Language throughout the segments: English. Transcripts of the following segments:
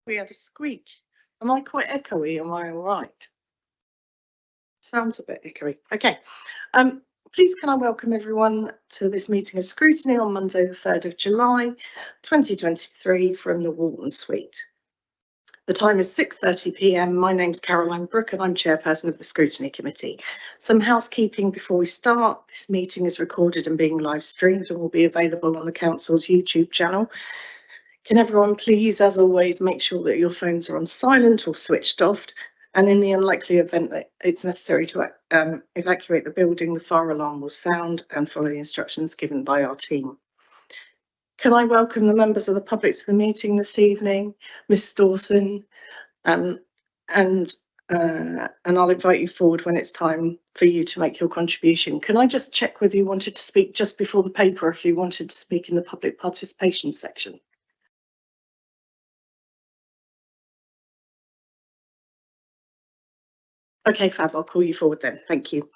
We had a squeak. Am I quite echoey? Am I all right? Sounds a bit echoey. Okay. Please can I welcome everyone to this meeting of Scrutiny on Monday the 3rd of July 2023 from the Walton Suite. The time is 6:30 p.m. My name's Caroline Brooke and I'm chairperson of the Scrutiny Committee. Some housekeeping before we start. This meeting is recorded and being live streamed and will be available on the Council's YouTube channel. Can everyone please, as always, make sure that your phones are on silent or switched off, and in the unlikely event that it's necessary to evacuate the building, the fire alarm will sound and follow the instructions given by our team. Can I welcome the members of the public to the meeting this evening, Ms Dawson, and I'll invite you forward when it's time for you to make your contribution. Can I just check whether you wanted to speak just before the paper, or if you wanted to speak in the public participation section? Okay, Fab, I'll call you forward then. Thank you.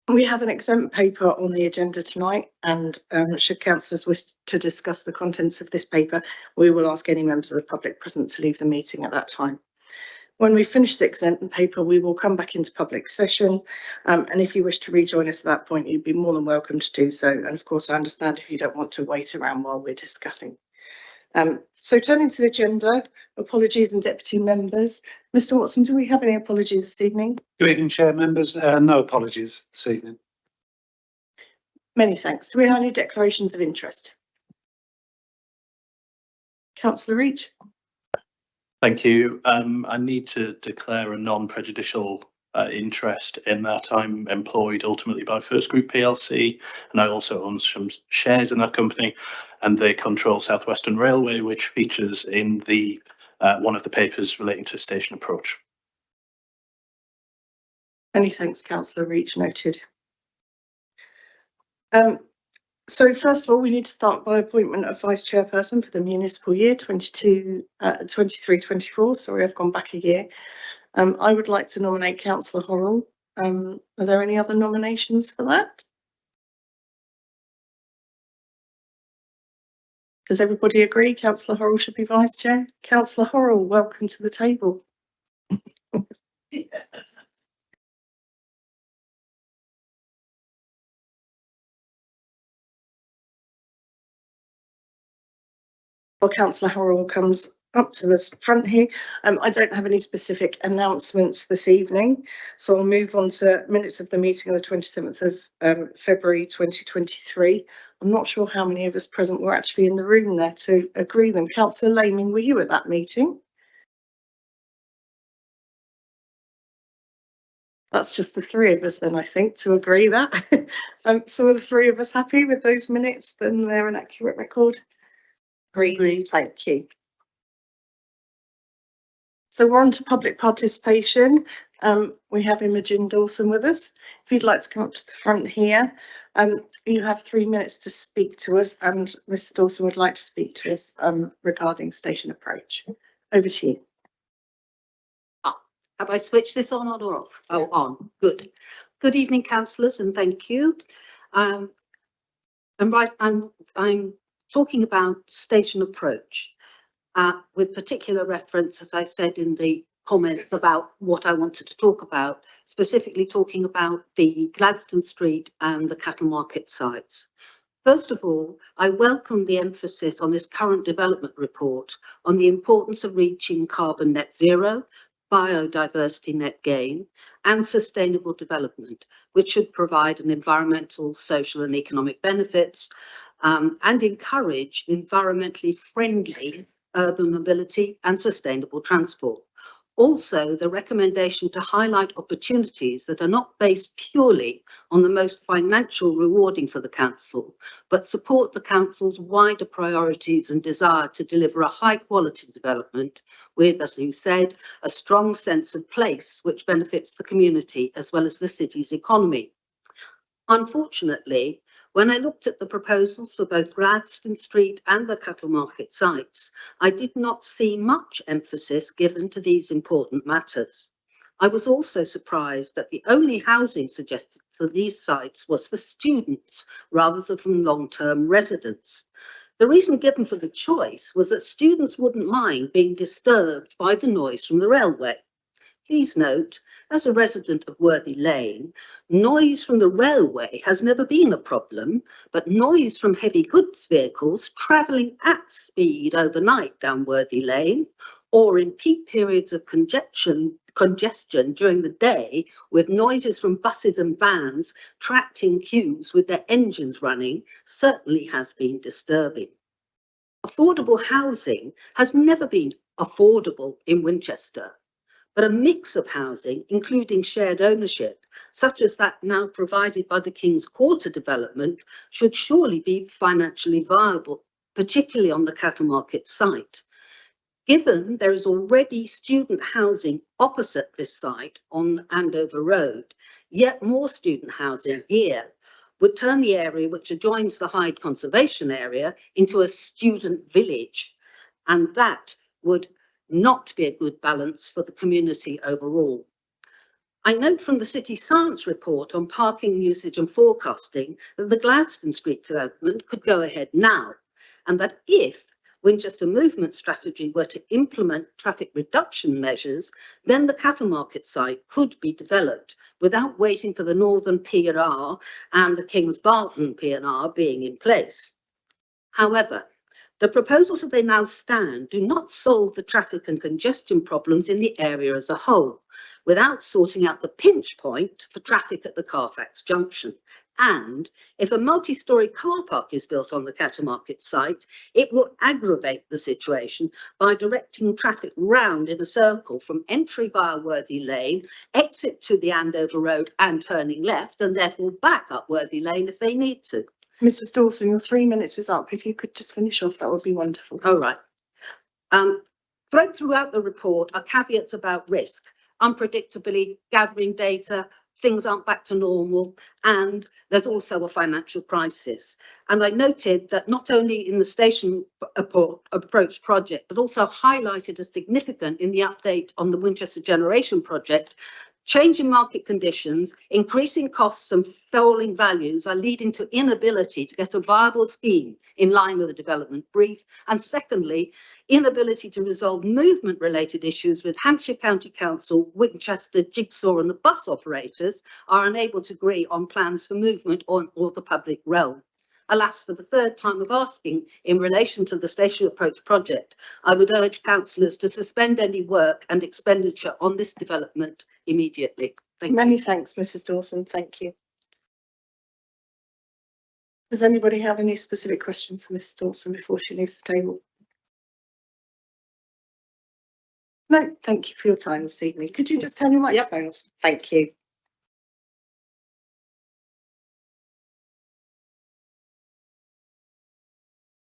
We have an exempt paper on the agenda tonight, and should councillors wish to discuss the contents of this paper, we will ask any members of the public present to leave the meeting at that time. When we finish the exempt paper, we will come back into public session, and if you wish to rejoin us at that point, you'd be more than welcome to do so. And of course, I understand if you don't want to wait around while we're discussing. So turning to the agenda, apologies and deputy members. Mr Watson, do we have any apologies this evening? Good evening, Chair members. No apologies this evening. Many thanks. Do we have any declarations of interest? Councillor Reach. Thank you. I need to declare a non-prejudicial interest in that I'm employed ultimately by First Group plc, and I also own some shares in that company, and they control South Western Railway, which features in the one of the papers relating to station approach. Many thanks, Councillor Reach. Noted. So first of all, we need to start by appointment of Vice Chairperson for the municipal year 23-24. Sorry, I've gone back a year. I would like to nominate Councillor Horrell. Are there any other nominations for that? Does everybody agree Councillor Horrell should be Vice Chair? Councillor Horrell, welcome to the table. Well, Councillor Horrell comes up to the front here. I don't have any specific announcements this evening, so I'll move on to minutes of the meeting on the 27th of February 2023. I'm not sure how many of us present were actually in the room there to agree them. Councillor Laming, were you at that meeting? That's just the three of us then, I think, to agree that. So are the three of us happy with those minutes? Then they're an accurate record? Agreed. Thank you. So we're on to public participation. We have Imogen Dawson with us. If you'd like to come up to the front here, you have 3 minutes to speak to us, and Ms Dawson would like to speak to us regarding station approach. Over to you. Have I switched this on or off? Oh, on. Good. Good evening, councillors, and thank you. I'm talking about station approach. With particular reference, as I said in the comments, about what I wanted to talk about, specifically talking about the Gladstone Street and the cattle market sites. First of all, I welcome the emphasis on this current development report on the importance of reaching carbon net zero, biodiversity net gain, and sustainable development, which should provide an environmental, social and economic benefits and encourage environmentally friendly urban mobility and sustainable transport. Also, the recommendation to highlight opportunities that are not based purely on the most financial rewarding for the council, but support the council's wider priorities and desire to deliver a high quality development with, as you said, a strong sense of place which benefits the community as well as the city's economy. Unfortunately, when I looked at the proposals for both Gladstone Street and the cattle market sites, I did not see much emphasis given to these important matters. I was also surprised that the only housing suggested for these sites was for students rather than from long-term residents. The reason given for the choice was that students wouldn't mind being disturbed by the noise from the railway. Please note, as a resident of Worthy Lane, noise from the railway has never been a problem, but noise from heavy goods vehicles travelling at speed overnight down Worthy Lane, or in peak periods of congestion during the day, with noises from buses and vans trapped in queues with their engines running, certainly has been disturbing. Affordable housing has never been affordable in Winchester, but a mix of housing, including shared ownership, such as that now provided by the King's Quarter development, should surely be financially viable, particularly on the Cattle Market site. Given there is already student housing opposite this site on Andover Road, yet more student housing here would turn the area which adjoins the Hyde Conservation Area into a student village, and that would not be a good balance for the community overall. I note from the City Science report on parking usage and forecasting that the Gladstone Street development could go ahead now, and that if Winchester Movement Strategy were to implement traffic reduction measures, then the Cattle Market site could be developed without waiting for the Northern P&R and the Kings Barton P&R being in place. However, the proposals as they now stand do not solve the traffic and congestion problems in the area as a whole, without sorting out the pinch point for traffic at the Carfax Junction. And if a multi-storey car park is built on the Cattle Market site, it will aggravate the situation by directing traffic round in a circle from entry via Worthy Lane, exit to the Andover Road and turning left, and therefore back up Worthy Lane if they need to. Mrs. Dawson, your 3 minutes is up. If you could just finish off, that would be wonderful. All right. Thread throughout the report are caveats about risk, unpredictably gathering data, things aren't back to normal, and there's also a financial crisis. And I noted that not only in the station approach project, but also highlighted as significant in the update on the Winchester Generation project, changing market conditions, increasing costs and falling values are leading to inability to get a viable scheme in line with the development brief. And secondly, inability to resolve movement related issues with Hampshire County Council, Winchester, Jigsaw and the bus operators are unable to agree on plans for movement or the public realm. Alas, for the third time of asking in relation to the station approach project, I would urge councillors to suspend any work and expenditure on this development immediately. Thank you. Many thanks, Mrs. Dawson. Thank you. Does anybody have any specific questions for Mrs. Dawson before she leaves the table? No, thank you for your time this evening. Could you just turn your microphone off? Thank you.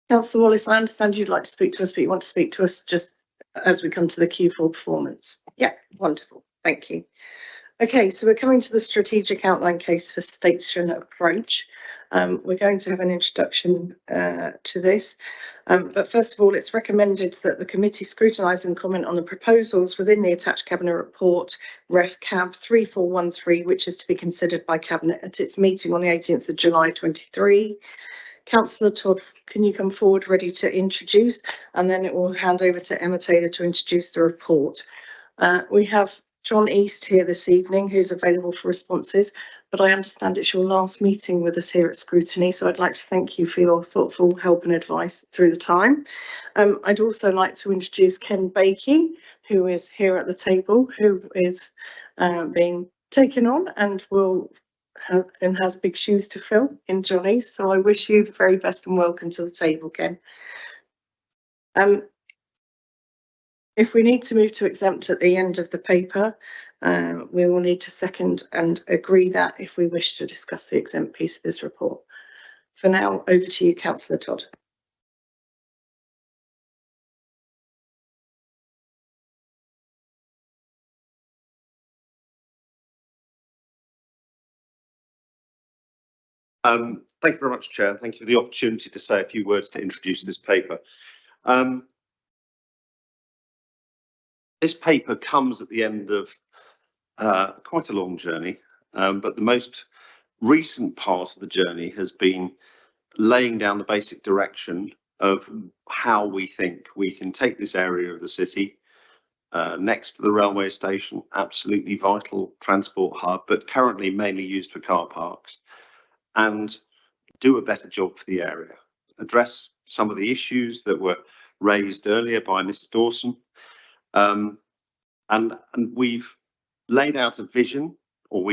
Councillor Wallace, I understand you'd like to speak to us, but you want to speak to us just as we come to the Q4 performance. Yeah, wonderful. Thank you. Okay, so we're coming to the strategic outline case for station approach. We're going to have an introduction to this, but first of all, it's recommended that the committee scrutinise and comment on the proposals within the attached Cabinet report, Ref Cab 3413, which is to be considered by Cabinet at its meeting on the 18th of July 23. Councillor Todd, can you come forward ready to introduce, and then it will hand over to Emma Taylor to introduce the report. We have John East here this evening, who's available for responses, but I understand it's your last meeting with us here at Scrutiny, so I'd like to thank you for your thoughtful help and advice through the time. I'd also like to introduce Ken Bakey, who is here at the table, who is being taken on and has big shoes to fill in John East, so I wish you the very best and welcome to the table, Ken. If we need to move to exempt at the end of the paper, we will need to second and agree that if we wish to discuss the exempt piece of this report. For now, over to you, Councillor Todd. Thank you very much, Chair. Thank you for the opportunity to say a few words to introduce this paper. This paper comes at the end of quite a long journey, but the most recent part of the journey has been laying down the basic direction of how we think we can take this area of the city next to the railway station, absolutely vital transport hub, but currently mainly used for car parks, and do a better job for the area, address some of the issues that were raised earlier by Mrs. Dawson. And we've laid out a vision, or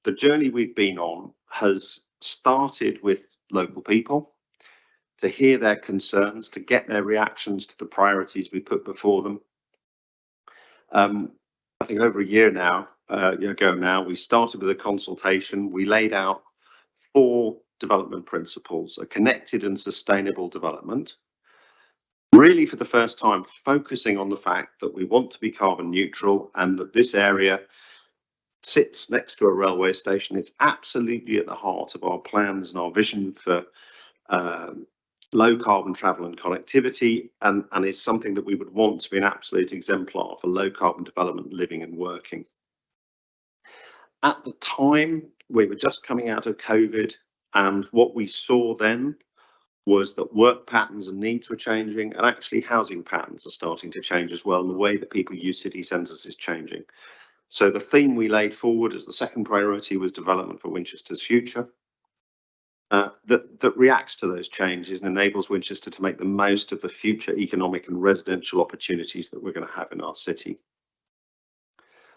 the journey we've been on has started with local people to hear their concerns, to get their reactions to the priorities we put before them. I think over a year ago now, we started with a consultation. We laid out 4 development principles: a connected and sustainable development, really for the first time focusing on the fact that we want to be carbon neutral and that this area sits next to a railway station. It's absolutely at the heart of our plans and our vision for low carbon travel and connectivity, and is something that we would want to be an absolute exemplar for low carbon development, living and working. At the time, we were just coming out of COVID, and what we saw then was that work patterns and needs were changing, and actually housing patterns are starting to change as well, and the way that people use city centres is changing. So the theme we laid forward as the second priority was development for Winchester's future. That reacts to those changes and enables Winchester to make the most of the future economic and residential opportunities that we're going to have in our city.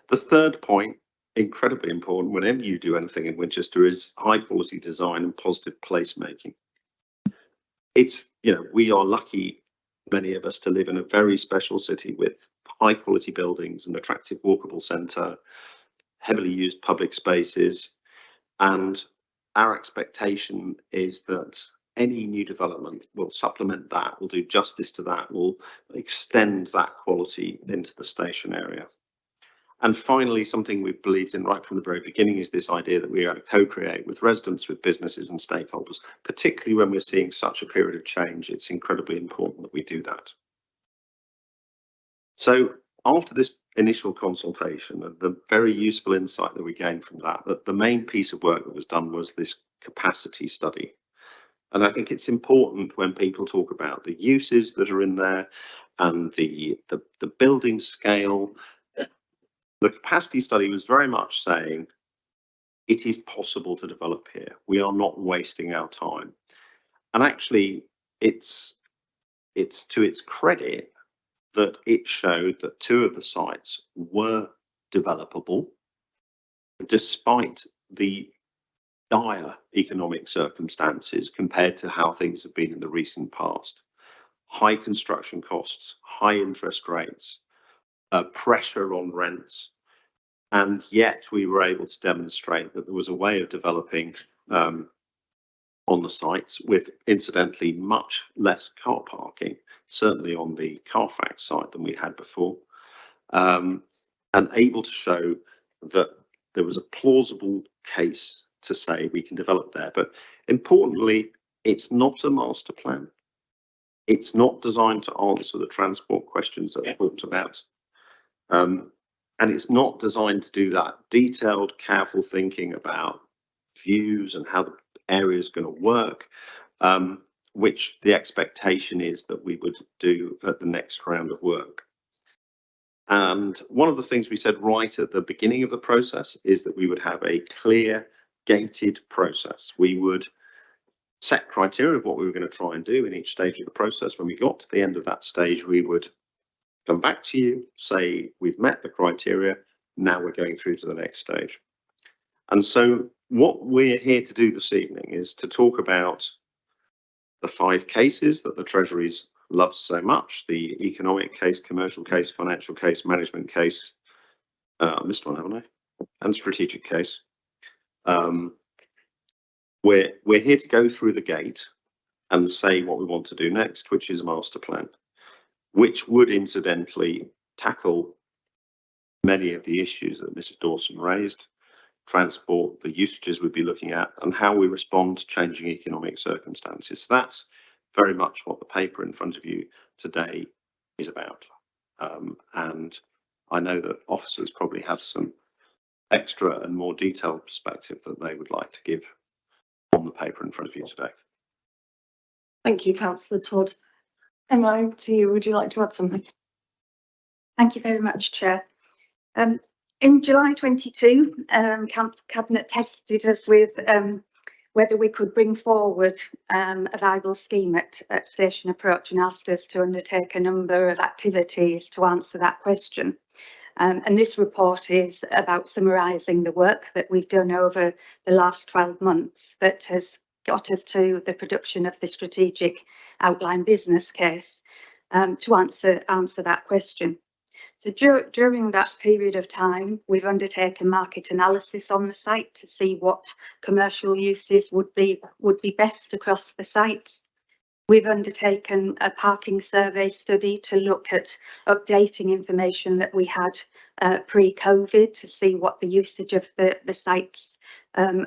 The third point, incredibly important whenever you do anything in Winchester, is high quality design and positive placemaking. It's, we are lucky, many of us, to live in a very special city with high quality buildings, an attractive walkable centre, heavily used public spaces, and our expectation is that any new development will supplement that, will do justice to that, will extend that quality into the station area. And finally, something we've believed in right from the very beginning is this idea that we are to co-create with residents, with businesses and stakeholders, particularly when we're seeing such a period of change. It's incredibly important that we do that. So after this initial consultation, and the very useful insight that we gained from that the main piece of work that was done was this capacity study. And I think it's important when people talk about the uses that are in there and the building scale. The capacity study was very much saying it is possible to develop here. We are not wasting our time. And actually, it's to its credit that it showed that 2 of the sites were developable despite the dire economic circumstances compared to how things have been in the recent past. High construction costs, high interest rates, pressure on rents, and yet we were able to demonstrate that there was a way of developing on the sites with, incidentally, much less car parking, certainly on the Carfax site, than we had before, and able to show that there was a plausible case to say we can develop there. But importantly, it's not a master plan. It's not designed to answer the transport questions that I talked about. And it's not designed to do that detailed, careful thinking about views and how the area is going to work, which the expectation is that we would do at the next round of work. And one of the things we said right at the beginning of the process is that we would have a clear, gated process. We would set criteria of what we were going to try and do in each stage of the process. When we got to the end of that stage, we would come back to you, say we've met the criteria, now we're going through to the next stage. And so what we're here to do this evening is to talk about the 5 cases that the Treasury's loves so much: the economic case, commercial case, financial case, management case, I missed one, haven't I? And strategic case. We're here to go through the gate and say what we want to do next, which is a master plan, which would incidentally tackle many of the issues that Mrs. Dawson raised: transport, the usages we'd be looking at, and how we respond to changing economic circumstances. That's very much what the paper in front of you today is about. And I know that officers probably have some extra and more detailed perspective that they would like to give on the paper in front of you today. Thank you, Councillor Todd. Emma, over to you. Would you like to add something? Thank you very much, Chair. In July 22, Cabinet tested us with whether we could bring forward a viable scheme at Station Approach, and asked us to undertake a number of activities to answer that question. And this report is about summarising the work that we've done over the last 12 months that has got us to the production of the strategic outline business case to answer that question. So during that period of time, we've undertaken market analysis on the site to see what commercial uses would be best across the sites. We've undertaken a parking survey study to look at updating information that we had pre-COVID to see what the usage of the sites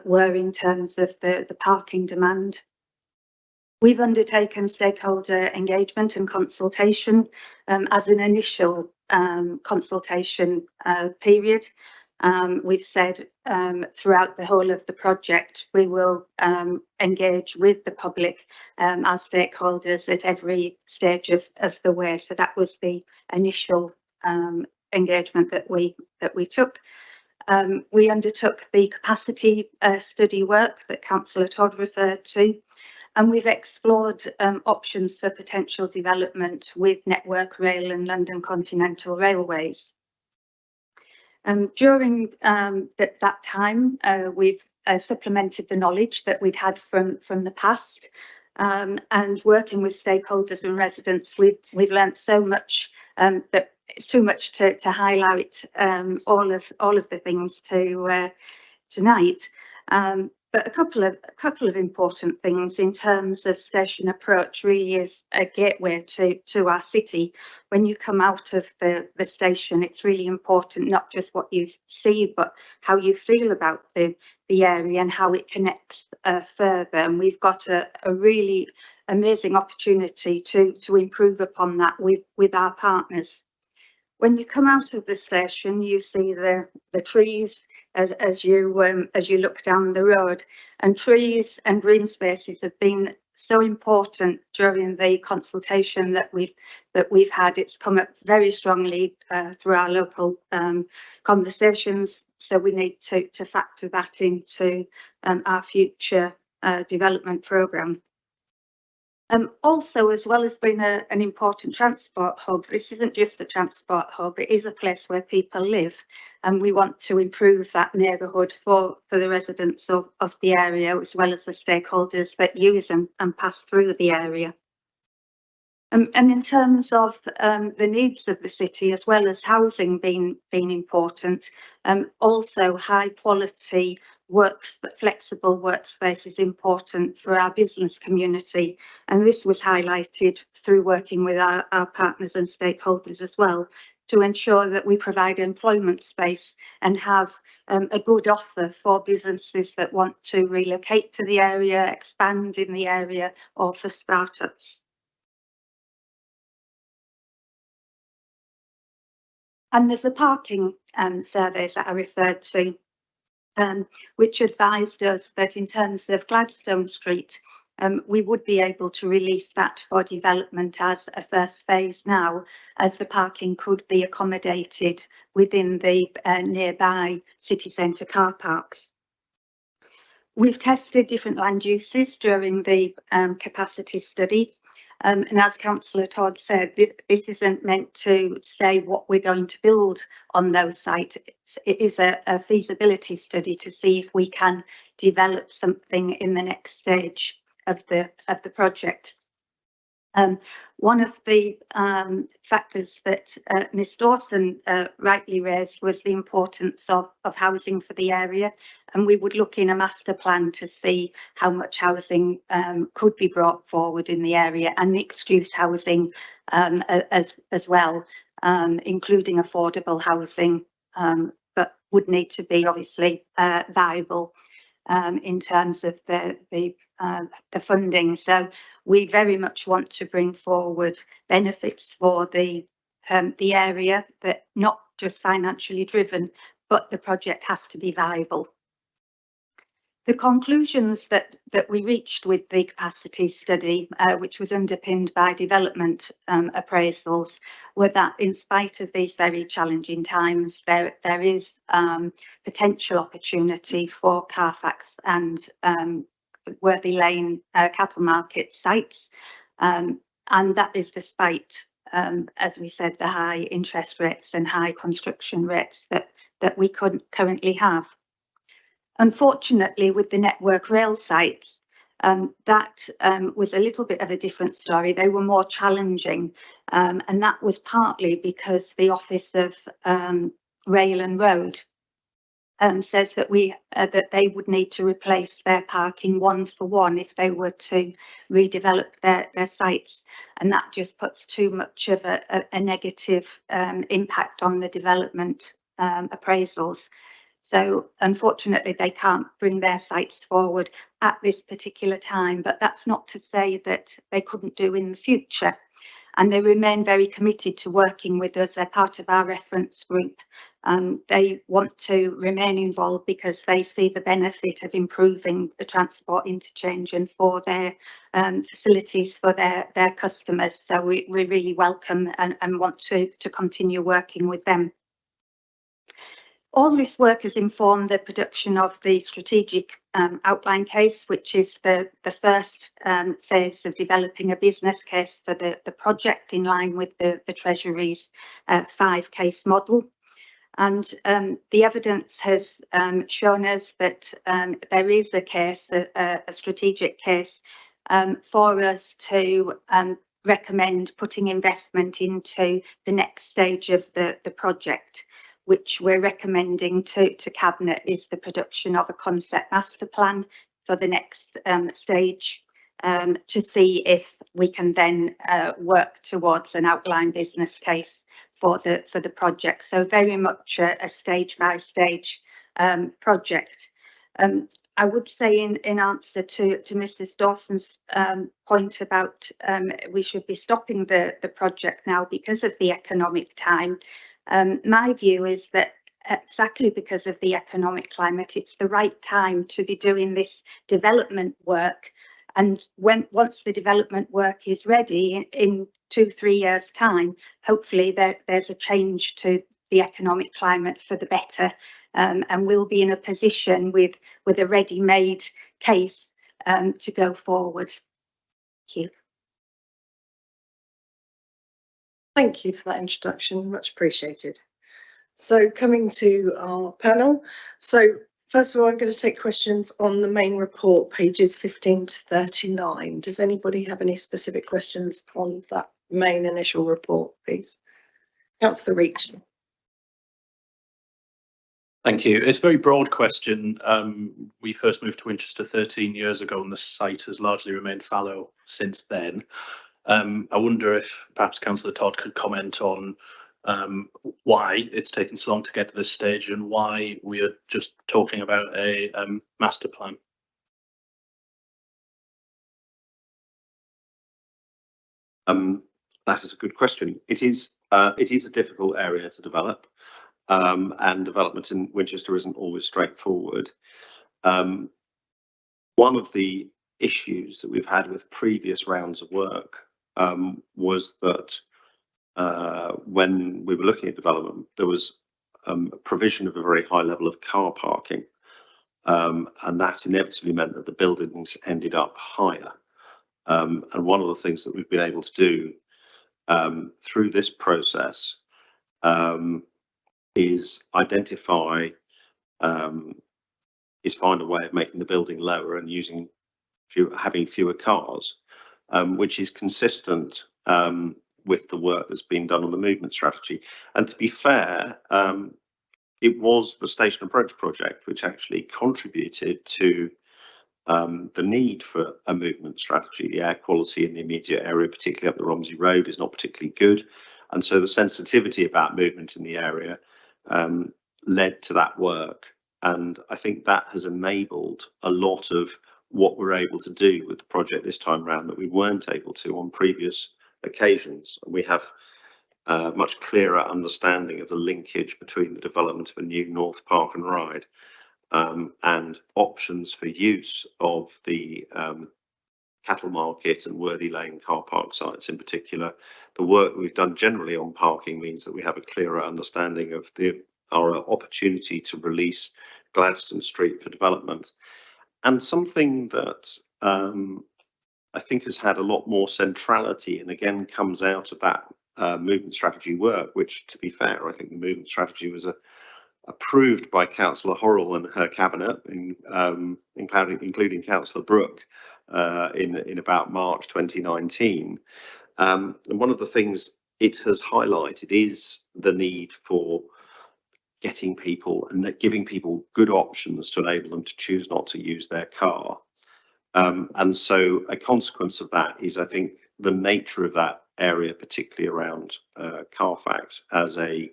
were in terms of the parking demand. We've undertaken stakeholder engagement and consultation as an initial consultation period. We've said throughout the whole of the project we will engage with the public as stakeholders at every stage of the way. So that was the initial engagement that we took. We undertook the capacity study work that Councillor Todd referred to, and we've explored options for potential development with Network Rail and London Continental Railways. During that time, we've supplemented the knowledge that we'd had from the past, and working with stakeholders and residents, we've learnt so much that it's too much to highlight all of the things tonight. But a couple of important things in terms of Station Approach really is a gateway to our city. When you come out of the station, it's really important not just what you see, but how you feel about the area and how it connects further. And we've got a really amazing opportunity to improve upon that with our partners. When you come out of the station, you see the trees as you look down the road, and trees and green spaces have been so important during the consultation that we've had. It's come up very strongly through our local conversations, so we need to factor that into our future development programme. Also, as well as being an important transport hub, this isn't just a transport hub, it is a place where people live, and we want to improve that neighbourhood for the residents of the area, as well as the stakeholders that use and pass through the area. And in terms of the needs of the city, as well as housing being important, also high quality flexible workspace is important for our business community, and this was highlighted through working with our partners and stakeholders as well, to ensure that we provide employment space and have a good offer for businesses that want to relocate to the area, expand in the area, or for startups. And there's the parking surveys that I referred to, which advised us that in terms of Gladstone Street, we would be able to release that for development as a first phase now, as the parking could be accommodated within the nearby city centre car parks. We've tested different land uses during the capacity study. And as Councillor Todd said, this isn't meant to say what we're going to build on those sites. It is a feasibility study to see if we can develop something in the next stage of the project. One of the factors that Ms Dawson rightly raised was the importance of housing for the area, and we would look in a master plan to see how much housing could be brought forward in the area, and mixed-use housing as well, including affordable housing, but would need to be obviously viable in terms of the funding. So we very much want to bring forward benefits for the area, that not just financially driven, but the project has to be viable. The conclusions that we reached with the capacity study, which was underpinned by development appraisals, were that in spite of these very challenging times, there is potential opportunity for Carfax and Worthy Lane cattle market sites, and that is despite, as we said, the high interest rates and high construction rates that we currently have. Unfortunately, with the Network Rail sites, that was a little bit of a different story. They were more challenging, and that was partly because the Office of Rail and Road says that that they would need to replace their parking 1-for-1 if they were to redevelop their sites, and that just puts too much of a negative impact on the development appraisals. So unfortunately, they can't bring their sites forward at this particular time, but that's not to say that they couldn't do in the future. And they remain very committed to working with us. They're part of our reference group. They want to remain involved because they see the benefit of improving the transport interchange and for their facilities for their customers. So we really welcome and want to continue working with them. All this work has informed the production of the strategic outline case, which is the first phase of developing a business case for the project in line with the Treasury's 5-case model. And the evidence has shown us that there is a case, a strategic case for us to recommend putting investment into the next stage of the project, which we're recommending to Cabinet is the production of a concept master plan for the next stage, to see if we can then work towards an outline business case for the project. So very much a stage by stage project. I would say in answer to Mrs. Dawson's point about we should be stopping the project now because of the economic time. My view is that exactly because of the economic climate, it's the right time to be doing this development work. And once the development work is ready in 2-3 years' time, hopefully there's a change to the economic climate for the better, and we'll be in a position with a ready-made case to go forward. Thank you. Thank you for that introduction, much appreciated. So coming to our panel. So first of all, I'm going to take questions on the main report, pages 15 to 39. Does anybody have any specific questions on that main initial report, please? Councillor Reach. Thank you. It's a very broad question. We first moved to Winchester 13 years ago and the site has largely remained fallow since then. I wonder if perhaps Councillor Todd could comment on why it's taken so long to get to this stage and why we are just talking about a master plan. That is a good question. It is a difficult area to develop, and development in Winchester isn't always straightforward. One of the issues that we've had with previous rounds of work was that when we were looking at development, there was a provision of a very high level of car parking, and that inevitably meant that the buildings ended up higher. And one of the things that we've been able to do through this process is identify, is find a way of making the building lower and having fewer cars, which is consistent with the work that's been done on the movement strategy. And to be fair, it was the station approach project which actually contributed to the need for a movement strategy. The air quality in the immediate area, particularly up the Romsey Road, is not particularly good. And so the sensitivity about movement in the area led to that work. And I think that has enabled a lot of what we're able to do with the project this time around that we weren't able to on previous occasions. We have a much clearer understanding of the linkage between the development of a new North Park and Ride and options for use of the cattle market and Worthy Lane car park sites in particular. The work we've done generally on parking means that we have a clearer understanding of our opportunity to release Gladstone Street for development. And something that I think has had a lot more centrality and again comes out of that movement strategy work, which, to be fair, I think the movement strategy was approved by Councillor Horrell and her cabinet, including Councillor Brooke, in about March 2019. And one of the things it has highlighted is the need for getting people and giving people good options to enable them to choose not to use their car. And so a consequence of that is, I think, the nature of that area, particularly around Carfax as a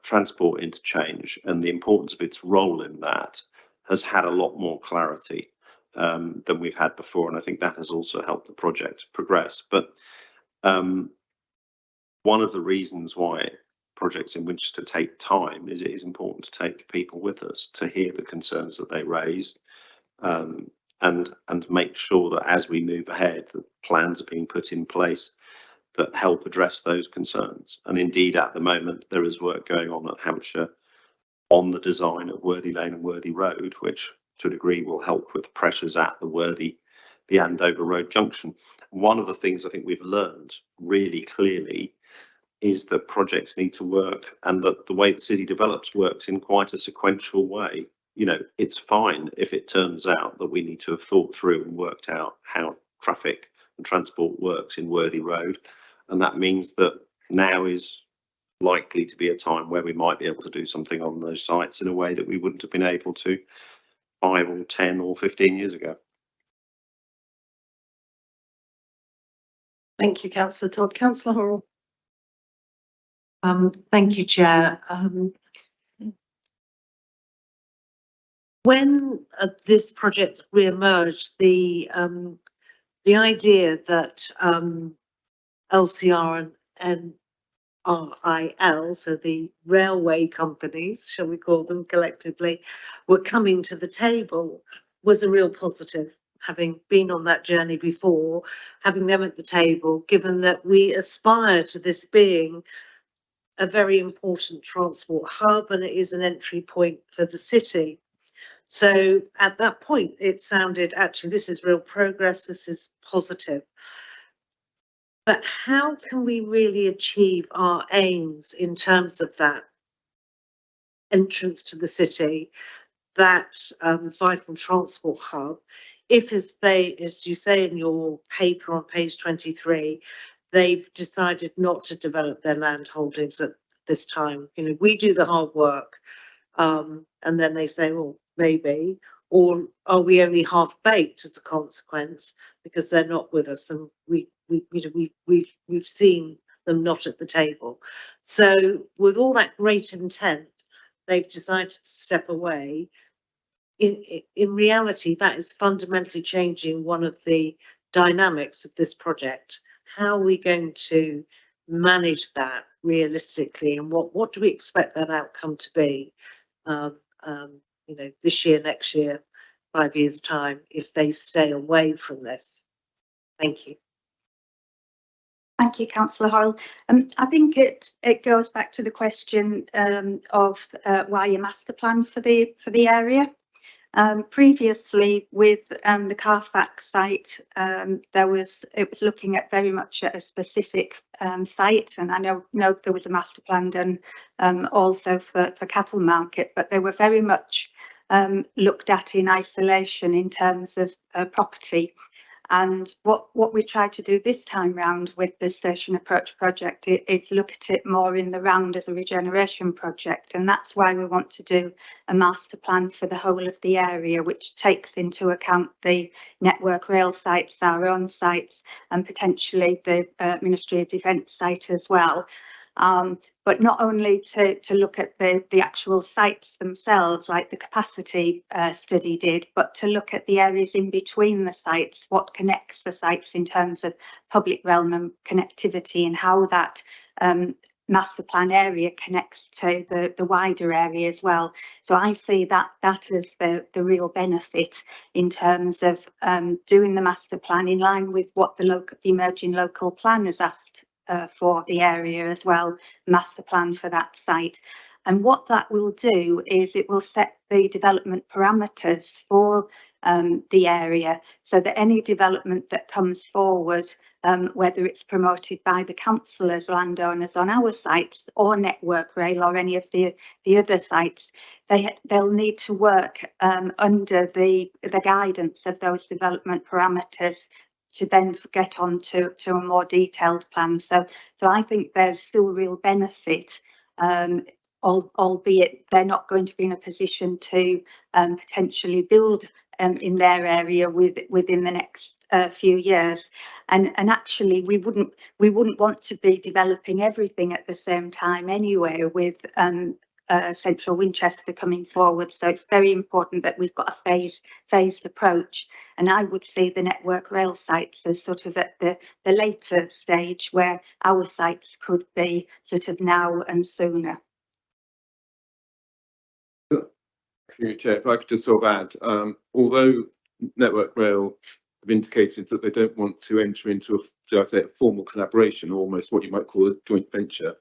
transport interchange, and the importance of its role in that has had a lot more clarity than we've had before, and I think that has also helped the project progress. But one of the reasons why projects in Winchester take time is it is important to take people with us to hear the concerns that they raise, and make sure that as we move ahead, the plans are being put in place that help address those concerns. And indeed, at the moment, there is work going on at Hampshire on the design of Worthy Lane and Worthy Road, which to a degree will help with the pressures at the Andover Road junction. One of the things I think we've learned really clearly is that projects need to work, and that the way the city develops works in quite a sequential way. You know, it's fine if it turns out that we need to have thought through and worked out how traffic and transport works in Worthy Road. And that means that now is likely to be a time where we might be able to do something on those sites in a way that we wouldn't have been able to 5 or 10 or 15 years ago. Thank you, Councillor Todd. Councillor Horrell. Thank you, Chair. When this project re-emerged, the idea that LCR and RIL, so the railway companies, shall we call them collectively, were coming to the table was a real positive. Having been on that journey before, having them at the table, given that we aspire to this being a very important transport hub and it is an entry point for the city. So at that point, it sounded, actually, this is real progress, this is positive. But how can we really achieve our aims in terms of that entrance to the city, that vital transport hub, if as you say in your paper on page 23, they've decided not to develop their land holdings at this time? You know, we do the hard work, and then they say, well, maybe, or are we only half baked as a consequence because they're not with us, and we've seen them not at the table. So with all that great intent, they've decided to step away. In reality, that is fundamentally changing one of the dynamics of this project. How are we going to manage that realistically, and what do we expect that outcome to be? You know, this year, next year, 5 years' time, if they stay away from this. Thank you. Thank you, Councillor Hoyle. I think it goes back to the question of why a master plan for the area. Previously, with the Carfax site, it was looking at very much at a specific site, and I know there was a master plan done also for cattle market, but they were very much looked at in isolation in terms of property. And what we tried to do this time round with the Station Approach project is look at it more in the round as a regeneration project, and that's why we want to do a master plan for the whole of the area, which takes into account the Network Rail sites, our own sites, and potentially the Ministry of Defence site as well. But not only to look at the actual sites themselves, like the capacity study did, but to look at the areas in between the sites, what connects the sites in terms of public realm and connectivity, and how that master plan area connects to the wider area as well. So I see that as the real benefit in terms of doing the master plan in line with what the emerging local plan has asked for the area as well, master plan for that site. And what that will do is it will set the development parameters for the area, so that any development that comes forward, whether it's promoted by the councillors, landowners on our sites, or Network Rail, or any of the other sites, they'll need to work under the guidance of those development parameters to then get on to a more detailed plan. So I think there's still real benefit, albeit they're not going to be in a position to potentially build in their area within the next few years. And actually we wouldn't want to be developing everything at the same time anyway, with central Winchester coming forward. So it's very important that we've got a phased approach. And I would see the Network Rail sites as sort of at the later stage, where our sites could be sort of now and sooner. Chair, if I could just sort of add, although Network Rail have indicated that they don't want to enter into a formal collaboration, or almost what you might call a joint venture,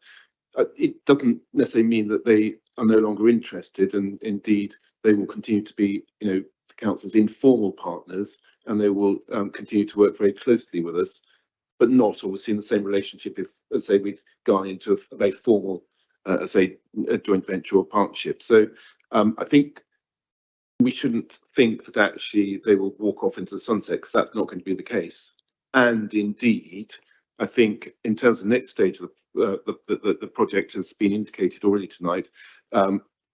it doesn't necessarily mean that they are no longer interested, and indeed they will continue to be, the council's informal partners, and they will continue to work very closely with us, but not obviously in the same relationship if, as say, we've gone into a very formal, a joint venture or partnership. So I think we shouldn't think that actually they will walk off into the sunset, because that's not going to be the case. And indeed, I think in terms of the next stage of the project has been indicated already tonight,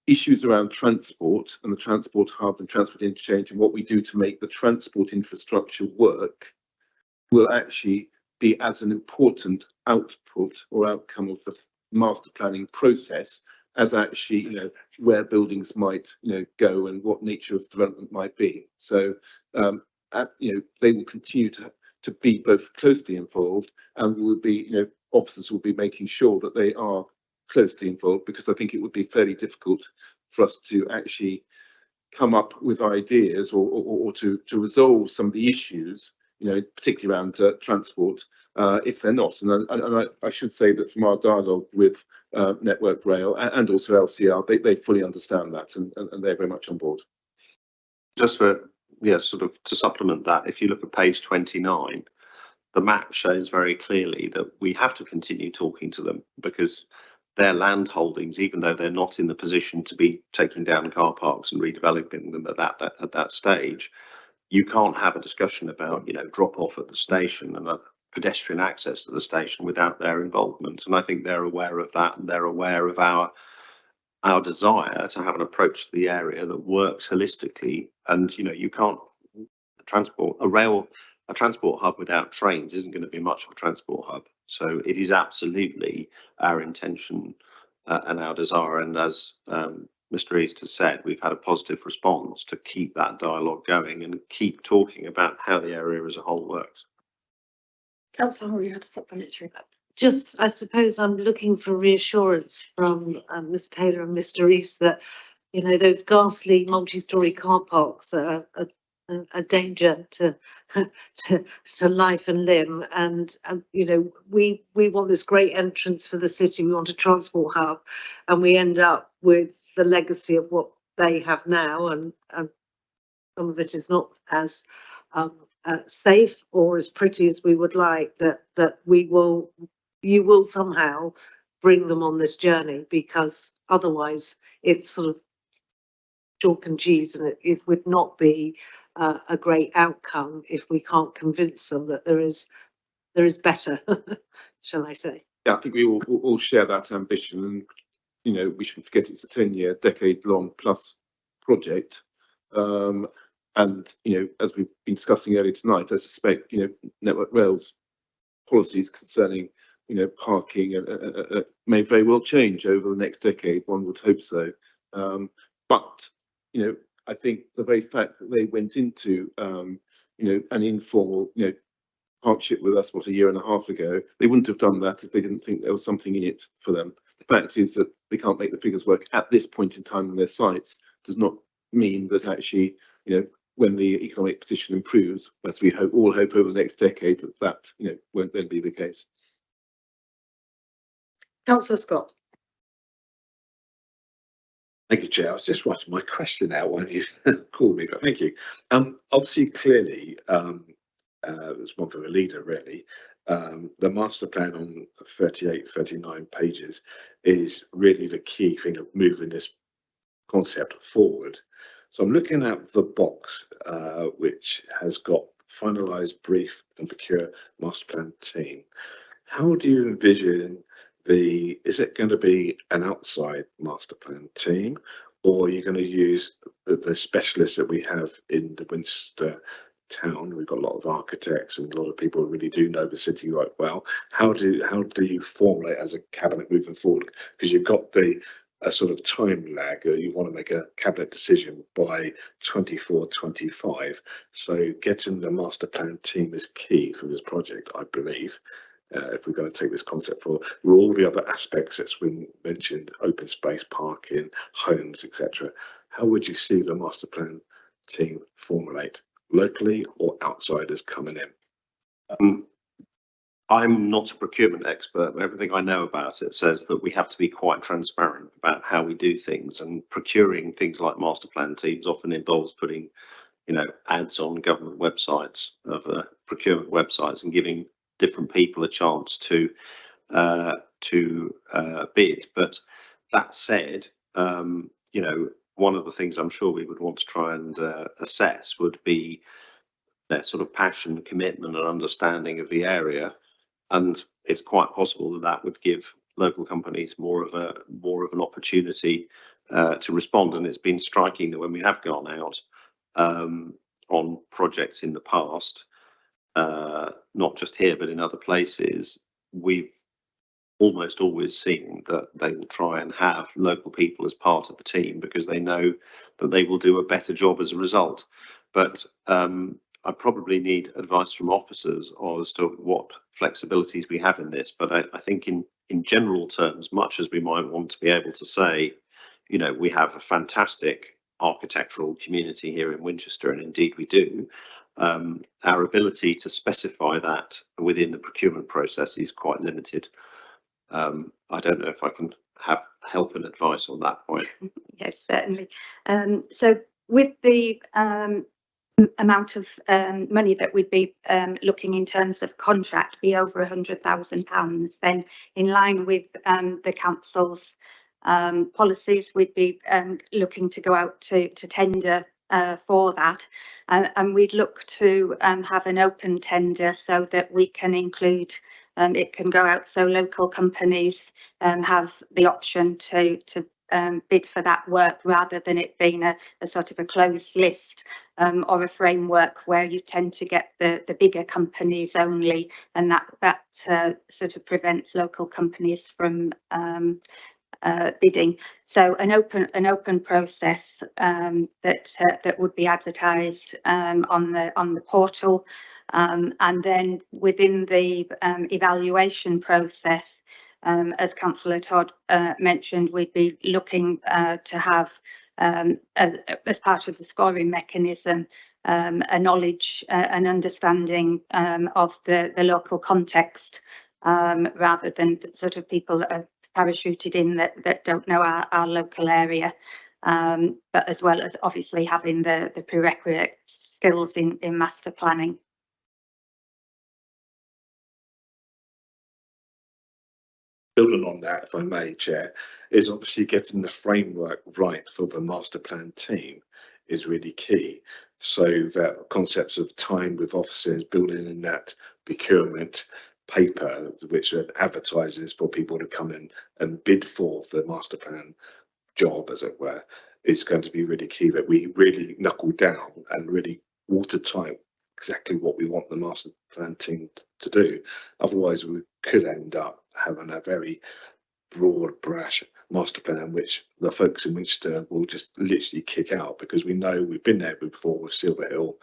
issues around transport and the transport hub and transport interchange and what we do to make the transport infrastructure work will actually be as an important output or outcome of the master planning process as actually, where buildings might, go and what nature of development might be. So, they will continue to be both closely involved, and will be, officers will be making sure that they are closely involved, because I think it would be fairly difficult for us to actually come up with ideas or to resolve some of the issues, particularly around transport, if they're not. And I should say that from our dialogue with Network Rail and also LCR, they fully understand that, and they're very much on board. Just sort of to supplement that, if you look at page 29, the map shows very clearly that we have to continue talking to them, because their land holdings, even though they're not in the position to be taking down car parks and redeveloping them at that stage, you can't have a discussion about, drop off at the station and pedestrian access to the station without their involvement. And I think they're aware of that, and they're aware of our desire to have an approach to the area that works holistically. And you can't transport a transport hub without trains isn't going to be much of a transport hub. So it is absolutely our intention and our desire, and as Mr. East has said, we've had a positive response to keep that dialogue going and keep talking about how the area as a whole works. Councillor, you had a supplementary. Just, I suppose I'm looking for reassurance from Ms. Taylor and Mr. East that, those ghastly multi-storey car parks are a danger to life and limb, and we want this great entrance for the city. We want a transport hub, and we end up with the legacy of what they have now, and some of it is not as safe or as pretty as we would like. That you will somehow bring them on this journey, because otherwise it's sort of chalk and cheese, and it would not be a great outcome if we can't convince them that there is better, shall I say. Yeah, I think we all share that ambition, and we shouldn't forget it's a 10-year, decade-long plus project. And as we've been discussing earlier tonight, I suspect Network Rail's policies concerning parking may very well change over the next decade. One would hope so. But I think the very fact that they went into an informal partnership with us, what, a year and a half ago, they wouldn't have done that if they didn't think there was something in it for them. The fact is that they can't make the figures work at this point in time in their sites does not mean that actually, when the economic position improves, as we all hope over the next decade, that won't then be the case. Councillor Scott. Thank you, Chair. I was just writing my question out when you called me, but thank you. Obviously, clearly, it's one for a leader, really. The master plan on 38, 39 pages is really the key thing of moving this concept forward. So I'm looking at the box, which has got finalised brief and procure master plan team. How do you envision is it going to be an outside master plan team, or are you going to use the specialists that we have in the Winchester town? We've got a lot of architects and a lot of people who really do know the city right well. How do you formulate as a cabinet moving forward? Because you've got a sort of time lag. You want to make a cabinet decision by 24, 25. So getting the master plan team is key for this project, I believe. If we're going to take this concept forward, with all the other aspects that's been mentioned, open space, parking, homes, etc. How would you see the master plan team formulate, locally or outsiders coming in? I'm not a procurement expert, but everything I know about it says that we have to be quite transparent about how we do things, and procuring things like master plan teams often involves putting, ads on government websites of procurement websites and giving different people a chance to bid. But that said, one of the things I'm sure we would want to try and assess would be their sort of passion, commitment, and understanding of the area. And it's quite possible that that would give local companies more of an opportunity to respond. And it's been striking that when we have gone out on projects in the past, not just here but in other places, we've almost always seen that they will try and have local people as part of the team because they know that they will do a better job as a result. But I probably need advice from officers as to what flexibilities we have in this. But I think in general terms, much as we might want to be able to say, we have a fantastic architectural community here in Winchester, and indeed we do, our ability to specify that within the procurement process is quite limited. I don't know if I can have help and advice on that point. Yes, certainly. So with the amount of money that we'd be looking in terms of contract be over £100,000, then in line with the council's policies, we'd be looking to go out to tender for that, and we'd look to have an open tender so that we can include it can go out so local companies have the option to bid for that work, rather than it being a sort of a closed list or a framework where you tend to get the bigger companies only, and that sort of prevents local companies from bidding. So an open process that would be advertised on the portal, and then within the evaluation process, as Councillor Todd mentioned, we'd be looking to have as part of the scoring mechanism a knowledge and understanding of the local context, rather than sort of people that are parachuted in that don't know our local area, but as well as obviously having the prerequisite skills in master planning. Building on that, if I may, Chair, is obviously getting the framework right for the master plan team is really key. So that concepts of time with officers, building in that procurement paper, which advertises for people to come in and bid for the master plan job, as it were, is going to be really key, that we really knuckle down and really watertight exactly what we want the master plan team to do. Otherwise, we could end up having a very broad, brash master plan, which the folks in Winchester will just literally kick out, because we know we've been there before with Silver Hill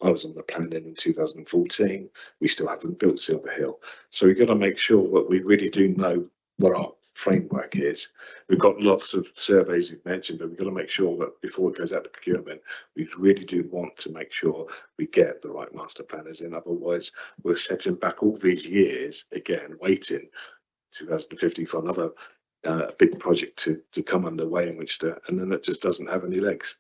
I was on the plan in 2014. We still haven't built Silver Hill. So we've got to make sure that we really do know what our framework is. We've got lots of surveys you've mentioned, but we've got to make sure that before it goes out to procurement, we really do want to make sure we get the right master planners in. Otherwise, we're setting back all these years again, waiting 2050 for another big project to come underway in Winchester, and then it just doesn't have any legs.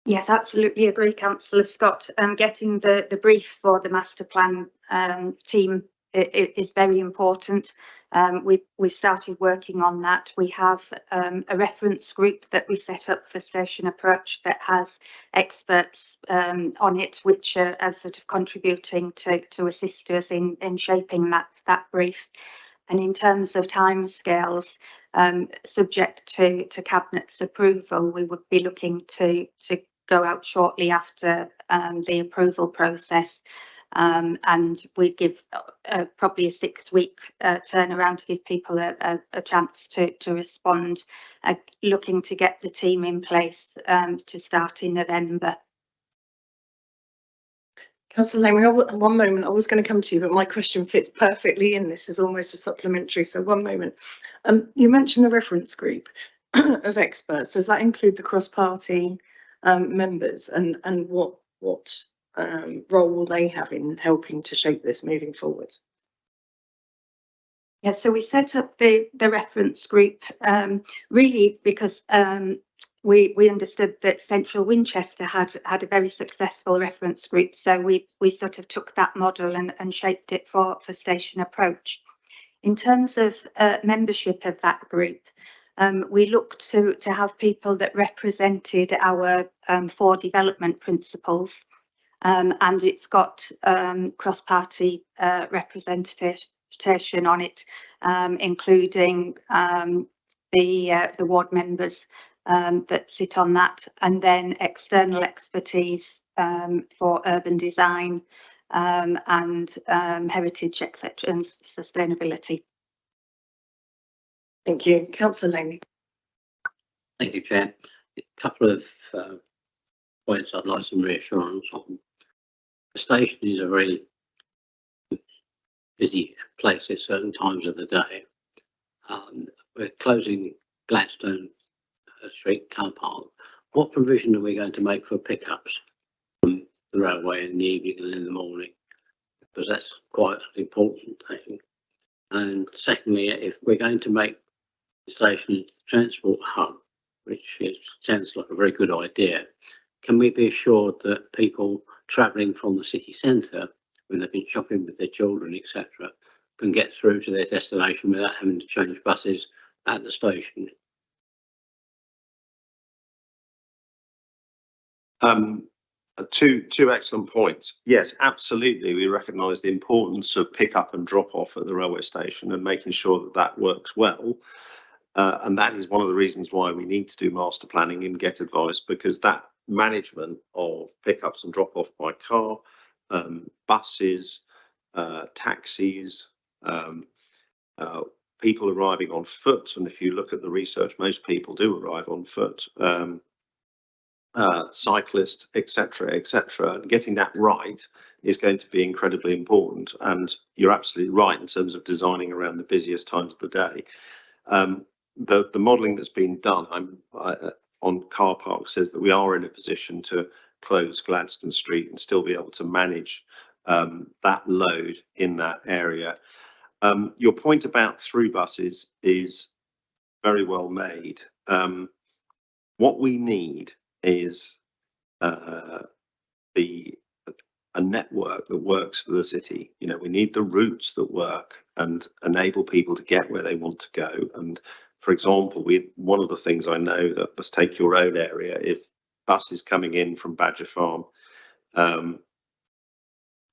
Yes, absolutely agree, Councillor Scott. Getting the brief for the master plan team is very important. We've started working on that. We have a reference group that we set up for Station Approach that has experts on it, which are sort of contributing to assist us in shaping that brief. And in terms of timescales, subject to Cabinet's approval, we would be looking to go out shortly after the approval process, and we give probably a 6-week turnaround to give people a chance to respond, looking to get the team in place to start in November. Councillor Lamy, one moment, I was going to come to you, but my question fits perfectly in. This is almost a supplementary, so one moment. You mentioned the reference group of experts. Does that include the cross-party members, and what role will they have in helping to shape this moving forward? Yeah, so we set up the reference group really because we understood that Central Winchester had a very successful reference group, so we sort of took that model and shaped it for Station Approach. In terms of membership of that group, we looked to have people that represented our 4 development principles, and it's got cross-party representation on it, including the ward members that sit on that, and then external expertise for urban design and heritage, etc., and sustainability. Thank you. Councillor Lamy. Thank you, Chair. A couple of points I'd like some reassurance on. The station is a very busy place at certain times of the day. We're closing Gladstone Street car park. What provision are we going to make for pickups from the railway in the evening and in the morning? Because that's quite important, I think. And secondly, if we're going to make the station a transport hub, which sounds like a very good idea, can we be assured that people travelling from the city centre, when they've been shopping with their children, etc., can get through to their destination without having to change buses at the station? Two excellent points. Yes, absolutely. We recognise the importance of pick up and drop off at the railway station and making sure that that works well. And that is one of the reasons why we need to do master planning and get advice, because that management of pickups and drop off by car, buses, taxis, people arriving on foot, and if you look at the research, most people do arrive on foot, cyclists, etc., etc. And getting that right is going to be incredibly important. And you're absolutely right in terms of designing around the busiest times of the day. The modelling that's been done on car park says that we are in a position to close Gladstone Street and still be able to manage that load in that area. Your point about through buses is very well made. What we need is a network that works for the city. You know, we need the routes that work and enable people to get where they want to go. And for example, one of the things I know, that let's take your own area, if buses coming in from Badger Farm and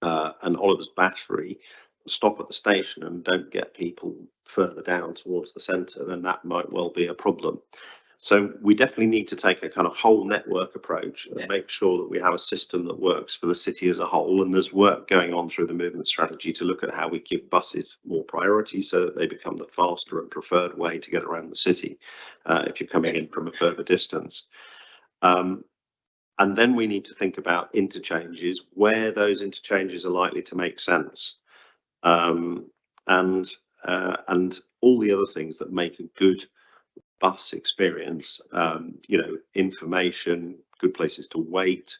Oliver's Battery stop at the station and don't get people further down towards the centre, then that might well be a problem. So we definitely need to take a kind of whole network approach and make sure that we have a system that works for the city as a whole. And there's work going on through the movement strategy to look at how we give buses more priority so that they become the faster and preferred way to get around the city if you're coming in from a further distance. And then we need to think about interchanges, where those interchanges are likely to make sense, and all the other things that make a good bus experience. You know, information, good places to wait,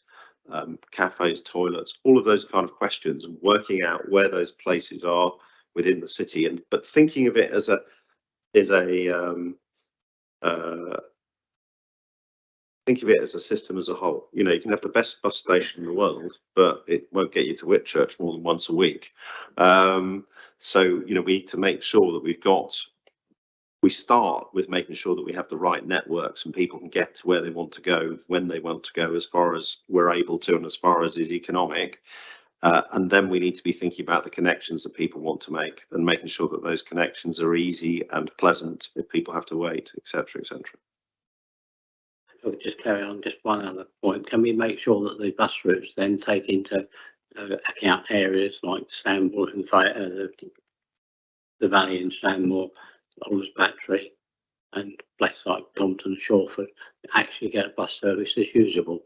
cafes, toilets, all of those kind of questions, and working out where those places are within the city. And but thinking of it as a think of it as a system as a whole. You know, you can have the best bus station in the world, but it won't get you to Whitchurch more than once a week. So, you know, we need to make sure that we start with making sure that we have the right networks and people can get to where they want to go, when they want to go, as far as we're able to and as far as is economic. And then we need to be thinking about the connections that people want to make and making sure that those connections are easy and pleasant if people have to wait, etc., etc. I'll just carry on, just one other point. Can we make sure that the bus routes then take into account areas like Stanmore and the Valley in Stanmore, Oliver's Battery, and places like Compton and Shawford actually get a bus service that's usable?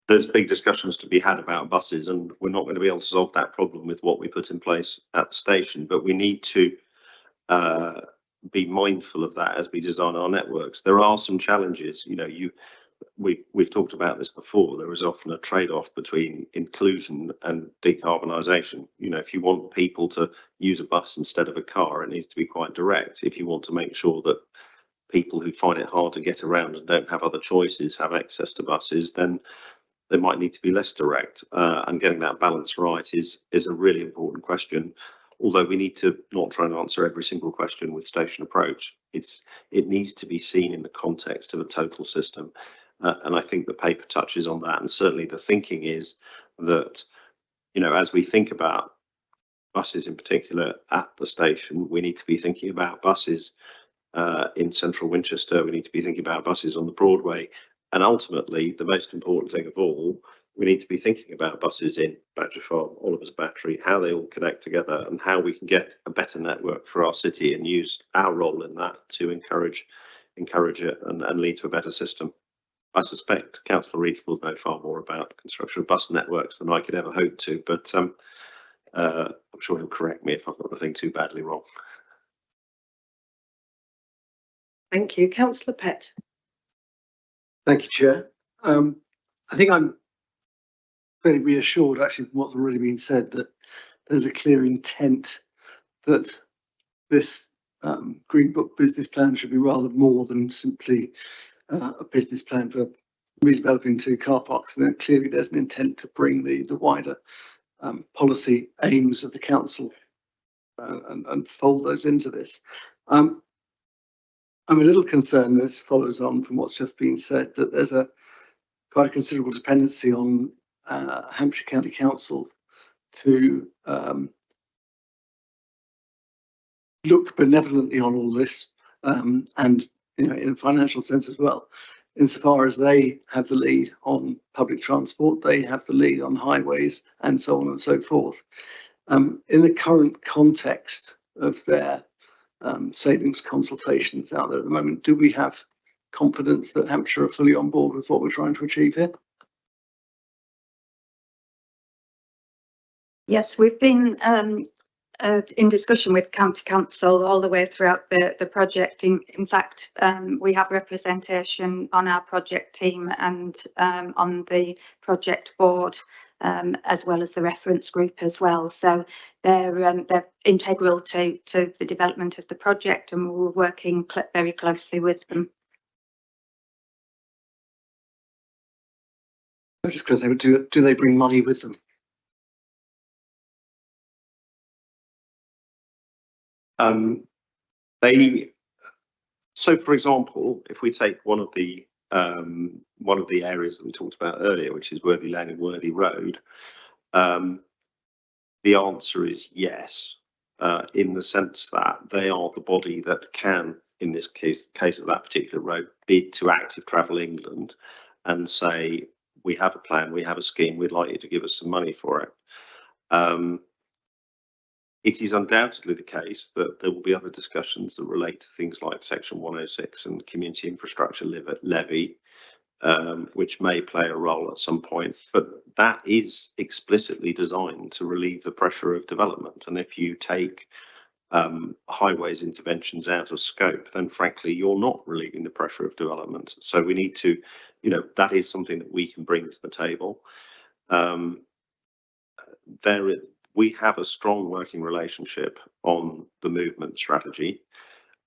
There's big discussions to be had about buses, and we're not going to be able to solve that problem with what we put in place at the station, but we need to be mindful of that as we design our networks. There are some challenges. You know, we've talked about this before. There is often a trade-off between inclusion and decarbonisation. You know, if you want people to use a bus instead of a car, it needs to be quite direct. If you want to make sure that people who find it hard to get around and don't have other choices have access to buses, then they might need to be less direct. And getting that balance right is a really important question. Although we need to not try and answer every single question with station approach. It needs to be seen in the context of a total system. And I think the paper touches on that. And certainly the thinking is that, you know, as we think about buses in particular at the station, we need to be thinking about buses in central Winchester. We need to be thinking about buses on the Broadway. And ultimately, the most important thing of all, we need to be thinking about buses in Badger Farm, Oliver's Battery, how they all connect together and how we can get a better network for our city and use our role in that to encourage it and lead to a better system. I suspect Councillor Reid will know far more about construction of bus networks than I could ever hope to, but I'm sure he'll correct me if I've got the thing too badly wrong. Thank you. Councillor Pett. Thank you, Chair. I think I'm fairly reassured, actually, from what's already been said, that there's a clear intent that this Green Book business plan should be rather more than simply a business plan for redeveloping 2 car parks. And then clearly there's an intent to bring the wider policy aims of the council and fold those into this. I'm a little concerned, this follows on from what's just been said, that there's quite a considerable dependency on Hampshire County Council to look benevolently on all this, and, you know, in a financial sense as well, insofar as they have the lead on public transport, they have the lead on highways, and so on and so forth. In the current context of their savings consultations out there at the moment, do we have confidence that Hampshire are fully on board with what we're trying to achieve here? Yes, we've been in discussion with County Council all the way throughout the project. In fact, we have representation on our project team and on the project board, as well as the reference group as well. So they're integral to the development of the project, and we're working very closely with them. I'm just going to say, do they bring money with them? So, for example, if we take one of the areas that we talked about earlier, which is Worthy Lane and Worthy Road, the answer is yes, in the sense that they are the body that can, in this case of that particular road, bid to Active Travel England and say, we have a plan, we have a scheme, we'd like you to give us some money for it. It is undoubtedly the case that there will be other discussions that relate to things like Section 106 and Community Infrastructure Levy, which may play a role at some point, but that is explicitly designed to relieve the pressure of development. And if you take highways interventions out of scope, then frankly, you're not relieving the pressure of development. So we need to, that is something that we can bring to the table. We have a strong working relationship on the movement strategy.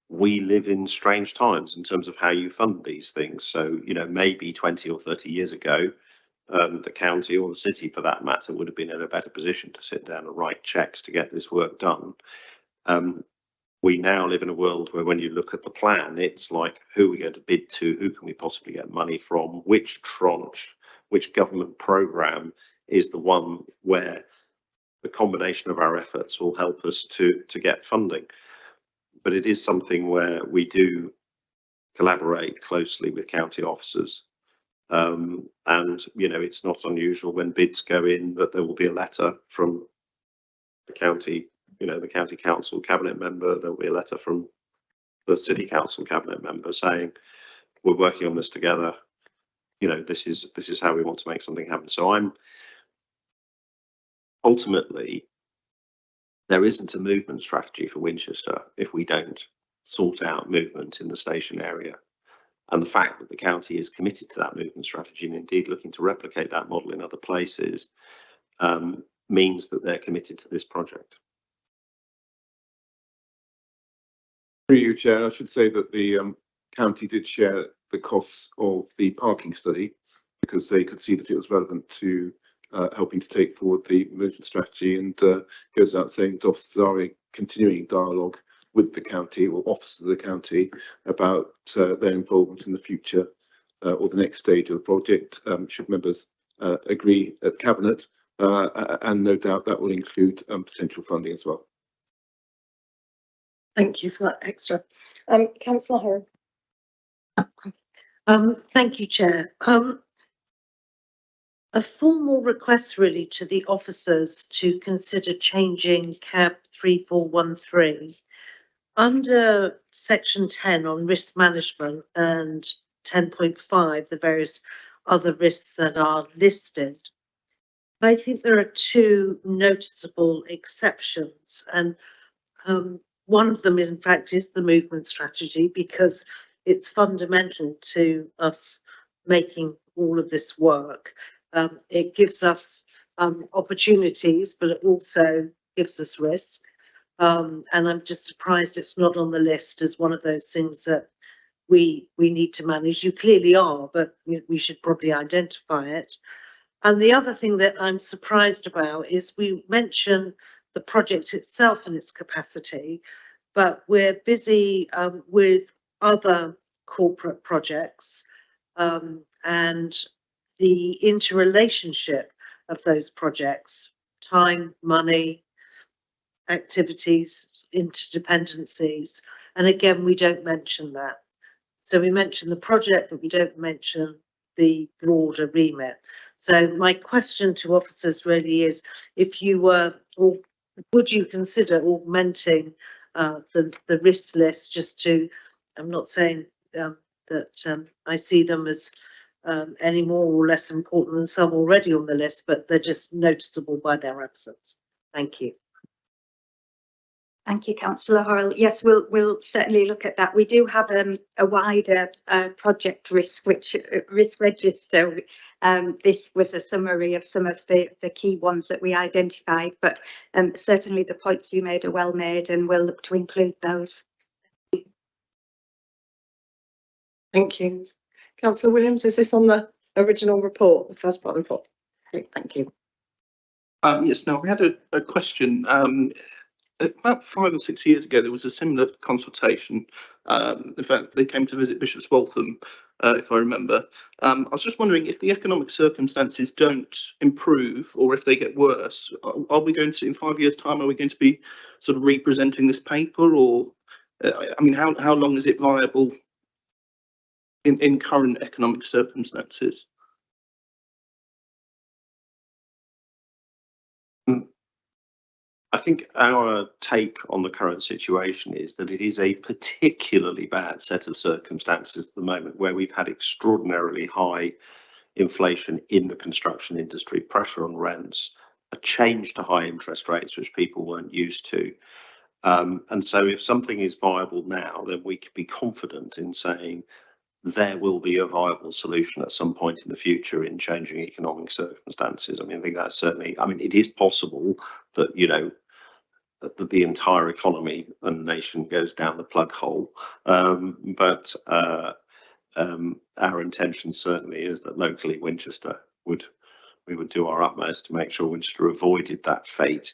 We live in strange times in terms of how you fund these things. So, maybe 20 or 30 years ago, the county or the city, for that matter, would have been in a better position to sit down and write checks to get this work done. We now live in a world where when you look at the plan, it's like, who are we going to bid to? Who can we possibly get money from? Which tranche, which government programme is the one where the combination of our efforts will help us to get funding? But it is something where we do collaborate closely with county officers. And, it's not unusual when bids go in that there will be a letter from the county, the county council cabinet member, there'll be a letter from the city council cabinet member saying, we're working on this together. This is how we want to make something happen. So ultimately, there isn't a movement strategy for Winchester if we don't sort out movement in the station area. And the fact that the county is committed to that movement strategy and indeed looking to replicate that model in other places means that they're committed to this project. Through you, Chair, I should say that the county did share the costs of the parking study because they could see that it was relevant to helping to take forward the movement strategy, and goes out saying that officers are in continuing dialogue with the county or officers of the county about their involvement in the future or the next stage of the project, should members agree at cabinet, and no doubt that will include potential funding as well. Thank you for that extra. Councillor Hurren. Thank you, Chair. A formal request really to the officers to consider changing CAB 3413 under section 10 on risk management and 10.5, the various other risks that are listed. I think there are two noticeable exceptions, and one of them is, in fact, is the movement strategy, because it's fundamental to us making all of this work. It gives us opportunities, but it also gives us risk. And I'm just surprised it's not on the list as one of those things that we need to manage. You clearly are, but we should probably identify it. And the other thing that I'm surprised about is we mention the project itself and its capacity, but we're busy with other corporate projects and the interrelationship of those projects, time, money, activities, interdependencies. And again, we don't mention that. So we mention the project, but we don't mention the broader remit. So my question to officers really is, if you were, or would you consider augmenting the risk list just to, I'm not saying that I see them as any more or less important than some already on the list, but they're just noticeable by their absence. Thank you. Thank you, Councillor Hurrell. Yes, we'll certainly look at that. We do have a wider project risk register. This was a summary of some of the key ones that we identified, but certainly the points you made are well made, and we'll look to include those. Thank you. Councillor Williams, is this on the original report, the first part of the report? Okay, thank you. Yes, now we had a question. About 5 or 6 years ago, there was a similar consultation. In fact, they came to visit Bishop's Waltham, if I remember. I was just wondering if the economic circumstances don't improve, or if they get worse, are we going to, in 5 years' time, are we going to be sort of representing this paper, or I mean, how long is it viable in current economic circumstances? I think our take on the current situation is that it is a particularly bad set of circumstances at the moment, where we've had extraordinarily high inflation in the construction industry, pressure on rents, a change to high interest rates, which people weren't used to. And so if something is viable now, then we can be confident in saying there will be a viable solution at some point in the future in changing economic circumstances. I mean, I think that's certainly, I mean, it is possible that, you know, that the entire economy and nation goes down the plug hole. But our intention certainly is that locally Winchester we would do our utmost to make sure Winchester avoided that fate.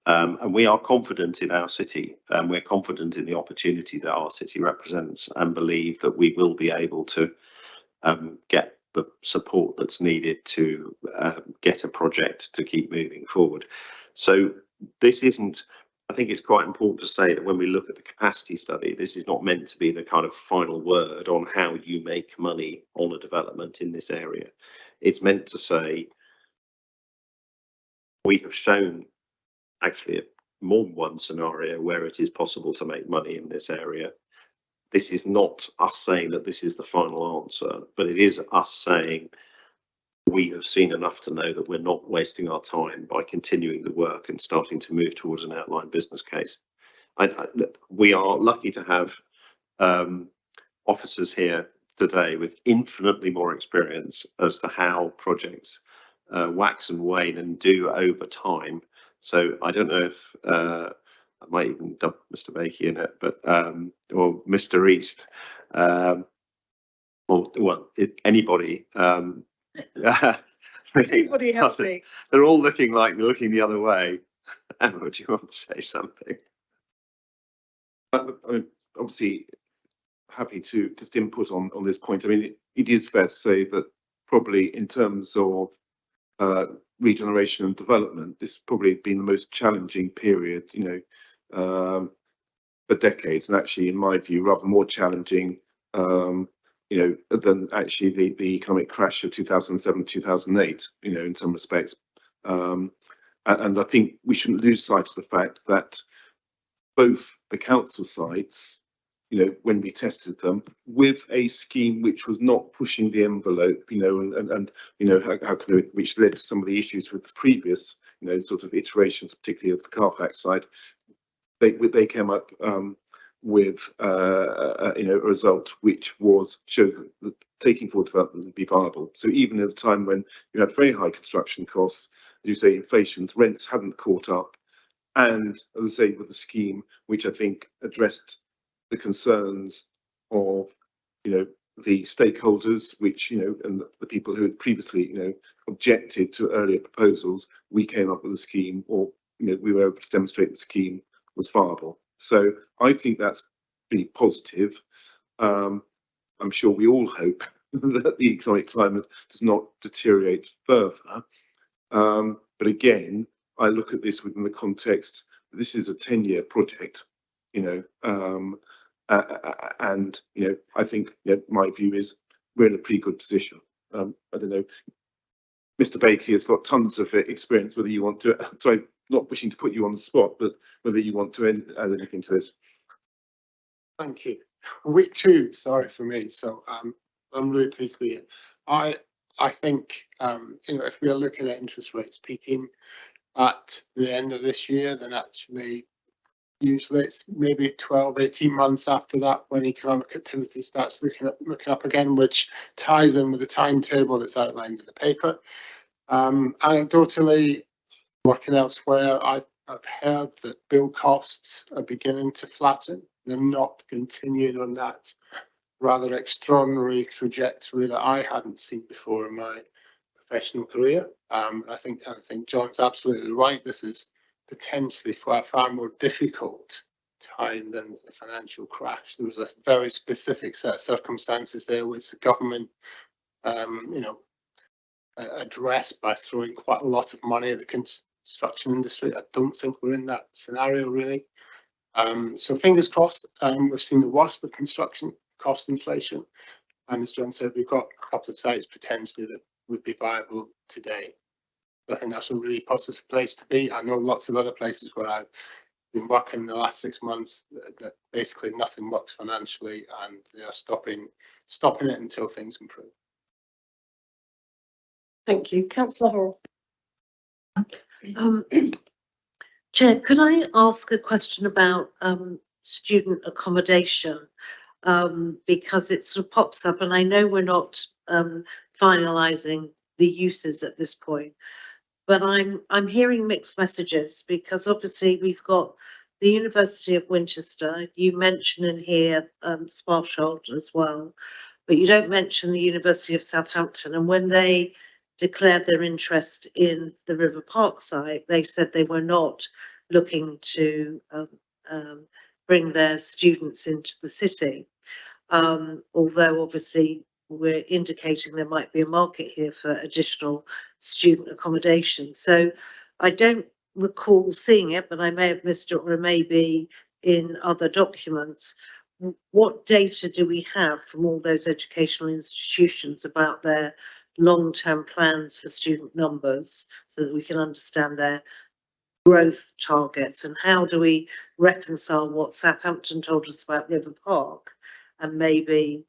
And we are confident in our city, and we're confident in the opportunity that our city represents, and believe that we will be able to get the support that's needed to get a project to keep moving forward. So this isn't, I think it's quite important to say that when we look at the capacity study, this is not meant to be the kind of final word on how you make money on a development in this area. It's meant to say, we have shown actually more than one scenario where it is possible to make money in this area. This is not us saying that this is the final answer, but it is us saying we have seen enough to know that we're not wasting our time by continuing the work and starting to move towards an outline business case. We are lucky to have officers here today with infinitely more experience as to how projects wax and wane and do over time. So I don't know if I might even dump Mr. Bakey in it, but or Mr. East, or well, anybody. Anybody else? They're all looking like they're looking the other way. Emma, do you want to say something? I mean, obviously, happy to just input on this point. I mean, it is fair to say that probably in terms of regeneration and development, this probably has been the most challenging period, you know, for decades, and actually, in my view, rather more challenging, you know, than actually the economic crash of 2007, 2008, you know, in some respects. And I think we shouldn't lose sight of the fact that both the council sites, you know, when we tested them with a scheme which was not pushing the envelope, you know, and you know, how can we, which led to some of the issues with the previous, you know, sort of iterations, particularly of the Carfax side, they came up with you know, a result which showed that taking forward development would be viable. So even at a time when you had very high construction costs, as you say, inflation, rents hadn't caught up, and as I say, with the scheme which I think addressed the concerns of, you know, the stakeholders, which, you know, and the people who had previously, you know, objected to earlier proposals, we came up with a scheme, or, you know, we were able to demonstrate the scheme was viable. So I think that's pretty positive. I'm sure we all hope that the economic climate does not deteriorate further. But again, I look at this within the context that this is a 10-year project, you know, and, you know, I think, you know, my view is we're in a pretty good position. I don't know, Mr. Bakey has got tons of experience, whether you want to, sorry, not wishing to put you on the spot, but whether you want to add anything to this. Thank you. Week 2, sorry for me. So I'm really pleased to be here. I think you know, if we are looking at interest rates peaking at the end of this year, then actually usually it's maybe 12-18 months after that when economic activity starts looking up again, which ties in with the timetable that's outlined in the paper. Anecdotally, working elsewhere, I've heard that build costs are beginning to flatten. They're not continuing on that rather extraordinary trajectory that I hadn't seen before in my professional career. I think John's absolutely right. This is potentially for a far more difficult time than the financial crash. There was a very specific set of circumstances there which the government, you know, addressed by throwing quite a lot of money at the construction industry. I don't think we're in that scenario really. So fingers crossed. We've seen the worst of construction cost inflation, and as John said, we've got a couple of sites potentially that would be viable today. I think that's a really positive place to be. I know lots of other places where I've been working in the last 6 months that basically nothing works financially, and they're stopping it until things improve. Thank you. Councillor Horrell. Chair, could I ask a question about student accommodation? Because it sort of pops up, and I know we're not finalising the uses at this point, but I'm hearing mixed messages, because obviously we've got the University of Winchester. You mention in here Sparsholt as well, but you don't mention the University of Southampton. And when they declared their interest in the River Park site, they said they were not looking to bring their students into the city. Although obviously we're indicating there might be a market here for additional student accommodation. So I don't recall seeing it, but I may have missed it, or it may be in other documents. What data do we have from all those educational institutions about their long-term plans for student numbers, so that we can understand their growth targets? And how do we reconcile what Southampton told us about River Park and maybe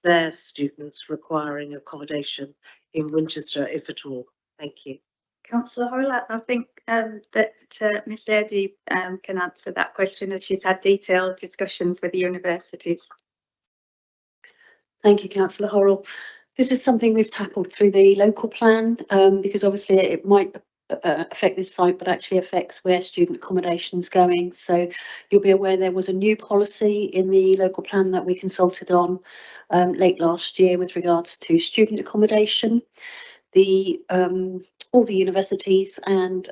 their students requiring accommodation in Winchester, if at all? Thank you. Councillor Horrell, I think that Ms Lady can answer that question, as she's had detailed discussions with the universities. Thank you, Councillor Horrell. This is something we've tackled through the local plan, because obviously it might affect this site, but actually affects where student accommodation is going. So you'll be aware there was a new policy in the local plan that we consulted on late last year with regards to student accommodation. All the universities and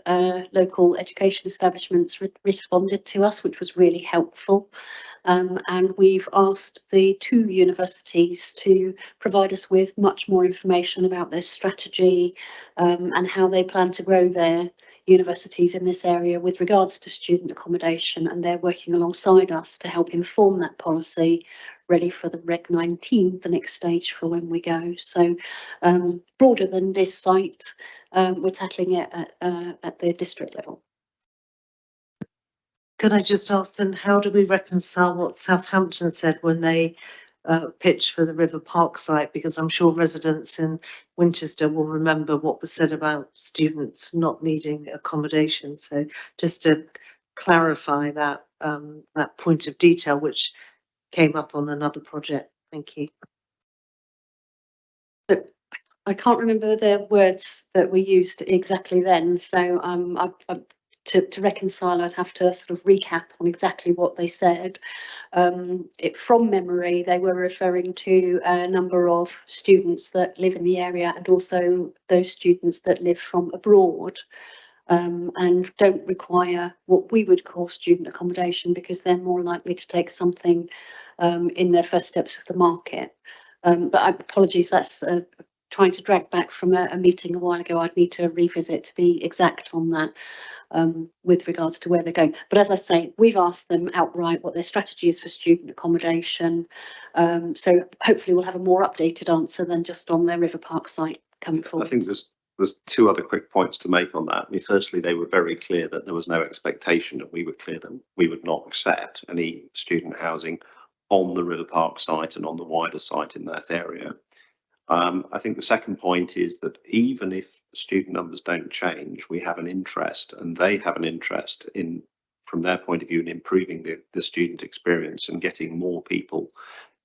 local education establishments responded to us, which was really helpful. And we've asked the 2 universities to provide us with much more information about their strategy and how they plan to grow their universities in this area with regards to student accommodation, and they're working alongside us to help inform that policy ready for the Reg 19, the next stage for when we go. So broader than this site, we're tackling it at the district level. Could I just ask then, how do we reconcile what Southampton said when they pitched for the River Park site? Because I'm sure residents in Winchester will remember what was said about students not needing accommodation. So just to clarify that that point of detail, which came up on another project. Thank you. I can't remember the words that we used exactly then, so to reconcile, I'd have to sort of recap on exactly what they said. From memory, they were referring to a number of students that live in the area, and also those students that live from abroad, and don't require what we would call student accommodation, because they're more likely to take something in their first steps of the market. But apologies, that's trying to drag back from a meeting a while ago. I'd need to revisit to be exact on that with regards to where they're going. But as I say, we've asked them outright what their strategy is for student accommodation. So hopefully we'll have a more updated answer than just on their River Park site coming forward. I think there's 2 other quick points to make on that. I mean, firstly, they were very clear that there was no expectation, and we were clear that we would not accept any student housing on the River Park site and on the wider site in that area. I think the second point is that even if student numbers don't change, we have an interest, and they have an interest in, from their point of view, in improving the student experience and getting more people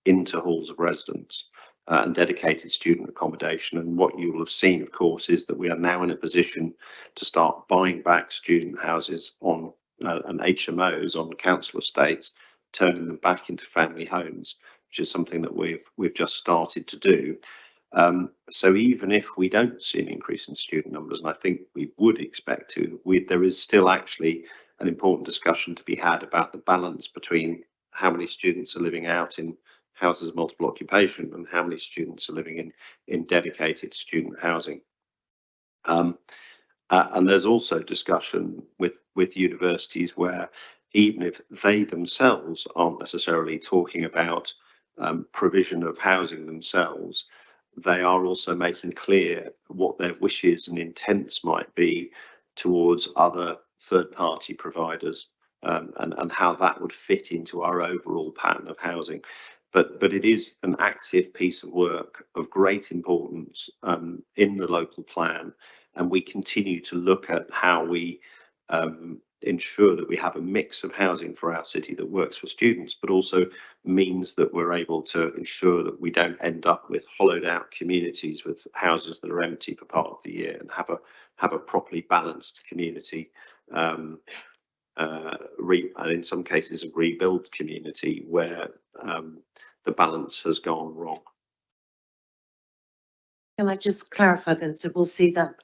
into halls of residence and dedicated student accommodation. And what you will have seen, of course, is that we are now in a position to start buying back student houses on and HMOs on council estates, turning them back into family homes, which is something that we've just started to do. So even if we don't see an increase in student numbers, and I think we would expect to, there is still actually an important discussion to be had about the balance between how many students are living out in houses of multiple occupation and how many students are living in dedicated student housing. And there's also discussion with universities where, even if they themselves aren't necessarily talking about provision of housing themselves, they are also making clear what their wishes and intents might be towards other third-party providers, and how that would fit into our overall pattern of housing. But it is an active piece of work of great importance in the local plan, and we continue to look at how we ensure that we have a mix of housing for our city that works for students, but also means that we're able to ensure that we don't end up with hollowed out communities with houses that are empty for part of the year, and have a properly balanced community, and in some cases a rebuild community where the balance has gone wrong. Can I just clarify then? So we'll see that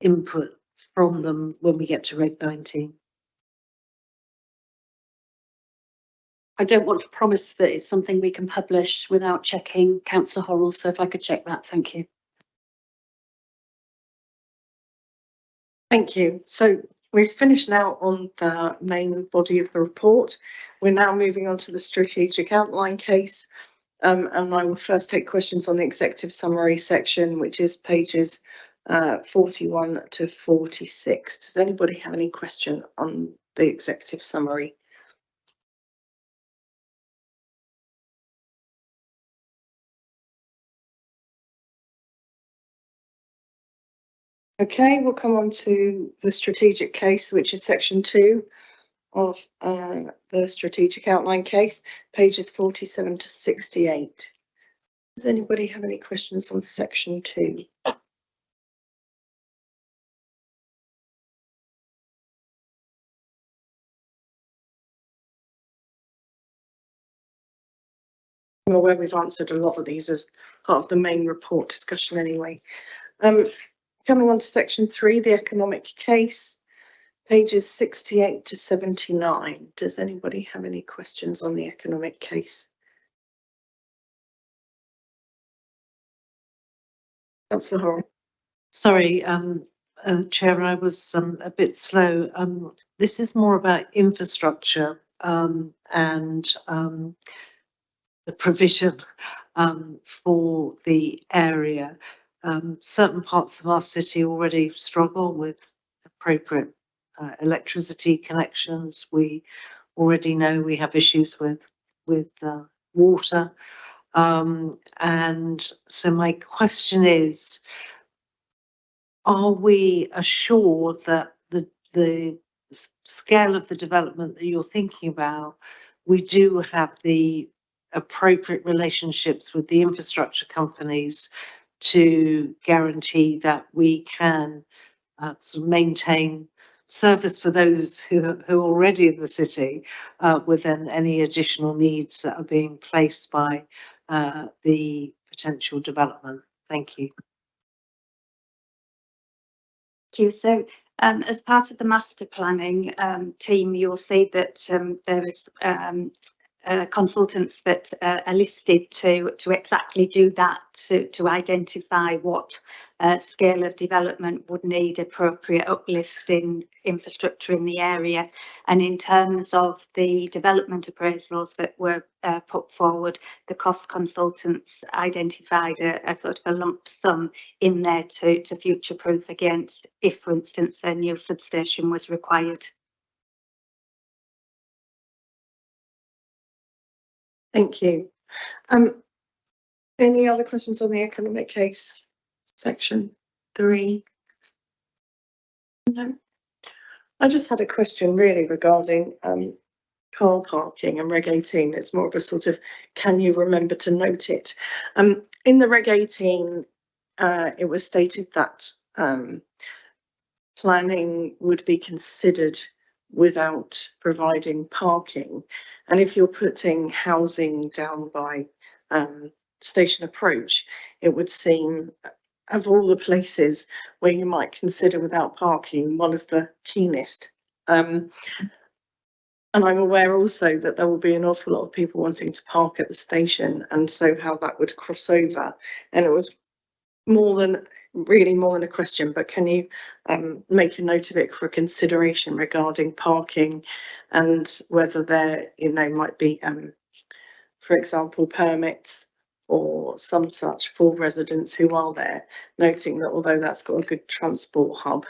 input from them when we get to Reg 19. I don't want to promise that it's something we can publish without checking, Councillor Horrell, so if I could check that, thank you. Thank you. So we've finished now on the main body of the report. We're now moving on to the strategic outline case. And I will first take questions on the executive summary section, which is pages 41 to 46. Does anybody have any question on the executive summary? Okay, we'll come on to the strategic case, which is section 2 of the strategic outline case, pages 47 to 68. Does anybody have any questions on section 2? I'm aware we've answered a lot of these as part of the main report discussion anyway. Coming on to section 3, the economic case, pages 68 to 79. Does anybody have any questions on the economic case? Councillor Horrell. Sorry, Chair, I was a bit slow. This is more about infrastructure and the provision for the area. Certain parts of our city already struggle with appropriate electricity connections. We already know we have issues with water. And so my question is, are we assured that the scale of the development that you're thinking about, we do have the appropriate relationships with the infrastructure companies to guarantee that we can sort of maintain service for those who are already in the city, with then any additional needs that are being placed by the potential development? Thank you. Thank you. So as part of the master planning team, you'll see that there is consultants that are listed to exactly do that, to identify what scale of development would need appropriate uplift in infrastructure in the area. And in terms of the development appraisals that were put forward, the cost consultants identified a sort of a lump sum in there to future proof against if, for instance, a new substation was required. Thank you. Any other questions on the economic case, section 3? No. I just had a question really regarding car parking and Reg 18. It's more of a sort of, can you remember to note it? In the Reg 18, it was stated that planning would be considered without providing parking. And if you're putting housing down by station approach, it would seem, of all the places where you might consider without parking, one of the keenest. And I'm aware also that there will be an awful lot of people wanting to park at the station, and so how that would cross over. And it was really more than a question, but can you make a note of it for consideration regarding parking, and whether there might be, for example, permits or some such for residents who are there, noting that although that's got a good transport hub,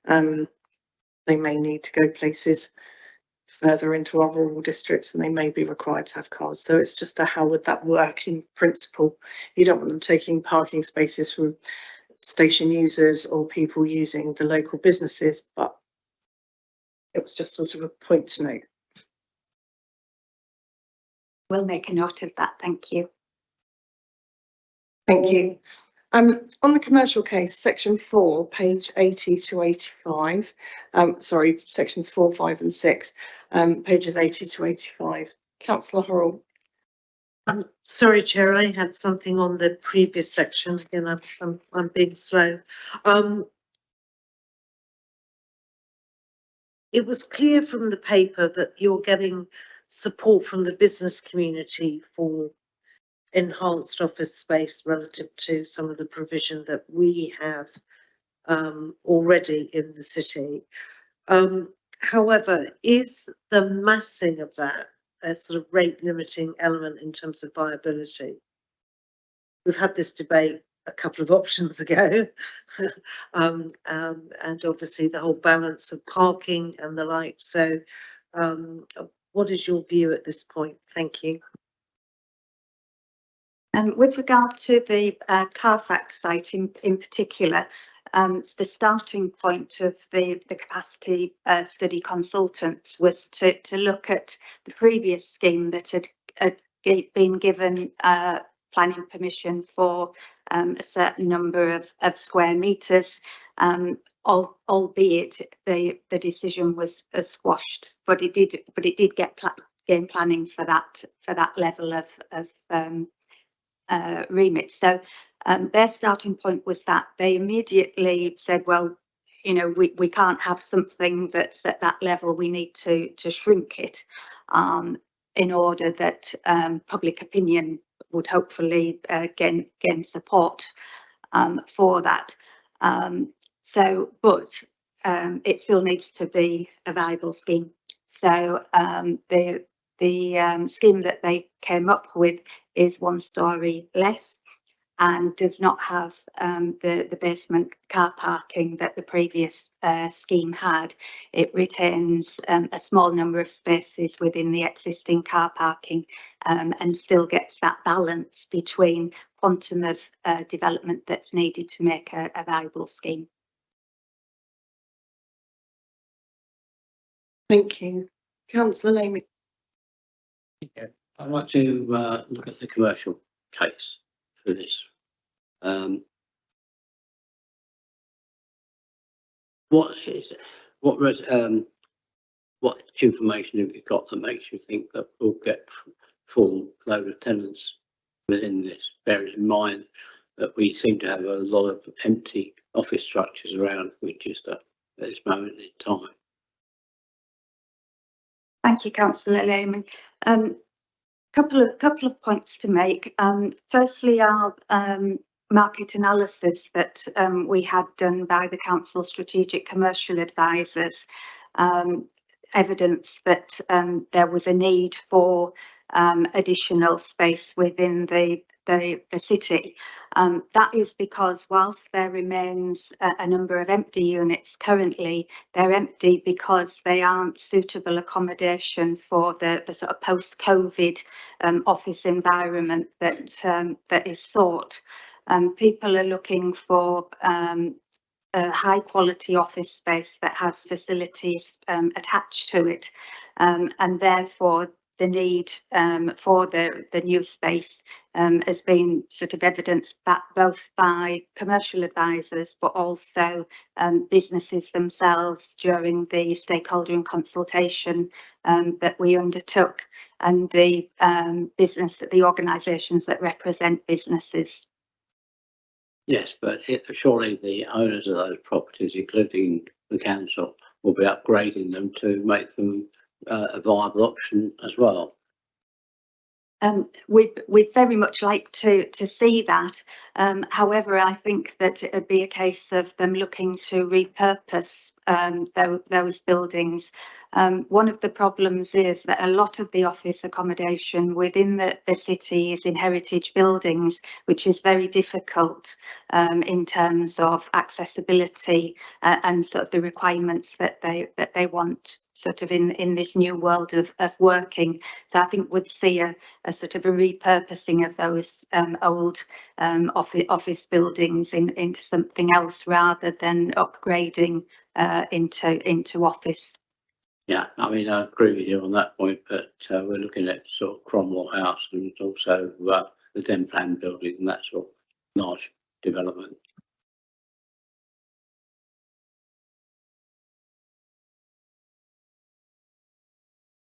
they may need to go places further into our rural districts and they may be required to have cars. So it's just how would that work in principle? You don't want them taking parking spaces from station users or people using the local businesses, but it was just sort of a point to note. We'll make a note of that, thank you. Thank you. On the commercial case, section 4, page 80 to 85, sorry, sections 4, 5 and 6, pages 80 to 85. Councillor Horrell. Sorry, Chair, I had something on the previous section. Again, I'm being slow. It was clear from the paper that you're getting support from the business community for enhanced office space relative to some of the provision that we have already in the city. However, is the massing of that a sort of rate limiting element in terms of viability? We've had this debate a couple of options ago, and obviously the whole balance of parking and the like. So what is your view at this point? Thank you. With regard to the Carfax site in particular, the starting point of the capacity study consultants was to look at the previous scheme that had been given planning permission for a certain number of square metres, albeit the decision was squashed, but it did get gain planning for that level of remit. So their starting point was that they immediately said, well, you know, we can't have something that's at that level. We need to shrink it in order that public opinion would hopefully gain support for that. But it still needs to be a viable scheme. So the scheme that they came up with is 1 storey less and does not have the basement car parking that the previous scheme had. It retains a small number of spaces within the existing car parking and still gets that balance between quantum of development that's needed to make a viable scheme. Thank you. Councillor Amy. Yeah, I'd like to look at the commercial case for this. What information have you got that makes you think that we'll get full load of tenants within this, bearing in mind that we seem to have a lot of empty office structures around Winchester at this moment in time? Thank you, Councillor Lehman. Couple of points to make. Firstly, our market analysis that we had done by the Council Strategic Commercial Advisors evidence that there was a need for additional space within the city. That is because whilst there remains a number of empty units currently, they're empty because they aren't suitable accommodation for the sort of post-COVID office environment that is sought. People are looking for a high quality office space that has facilities attached to it, and therefore the need for the new space has been sort of evidenced both by commercial advisors but also businesses themselves during the stakeholder and consultation that we undertook, and the organisations that represent businesses. Yes, but surely the owners of those properties, including the council, will be upgrading them to make them a viable option as well. We'd very much like to see that. However, I think that it'd be a case of them looking to repurpose those buildings One of the problems is that a lot of the office accommodation within the city is in heritage buildings, which is very difficult in terms of accessibility and sort of the requirements that they want sort of in this new world of working. So I think we'd see a sort of a repurposing of those old office buildings into something else rather than upgrading into office. Yeah, I mean, I agree with you on that point, but we're looking at sort of Cromwell House and also the Den Plan building and that sort of large development.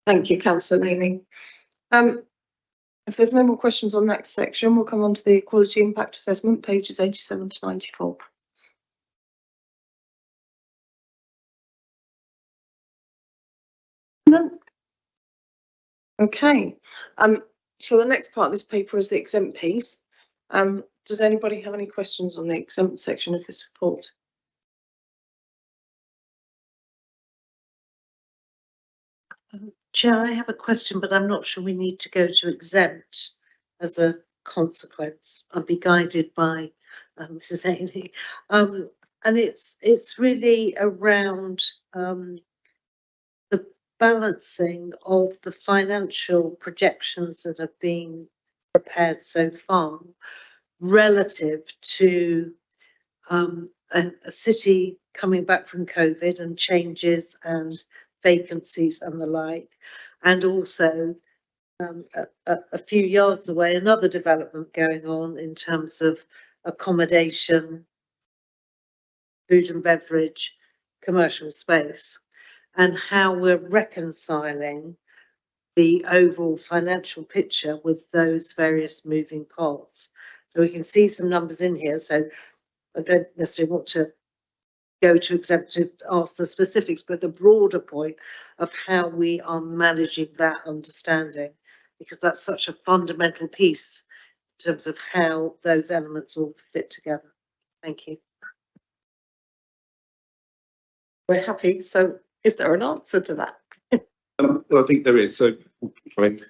Thank you, Councillor Laney. If there's no more questions on that section, we'll come on to the quality impact assessment, pages 87 to 94. None. Okay. So the next part of this paper is the exempt piece. Does anybody have any questions on the exempt section of this report? Chair, I have a question, but I'm not sure we need to go to exempt as a consequence. I'll be guided by Mrs. Haley. And it's really around the balancing of the financial projections that have been prepared so far relative to a city coming back from COVID and changes and vacancies and the like, and also a few yards away another development going on in terms of accommodation, food and beverage, commercial space, and how we're reconciling the overall financial picture with those various moving parts. So we can see some numbers in here, so I don't necessarily want to go to executive, ask the specifics, but the broader point of how we are managing that understanding, because that's such a fundamental piece in terms of how those elements all fit together. Thank you. We're happy. So is there an answer to that? Well, I think there is. So, fine.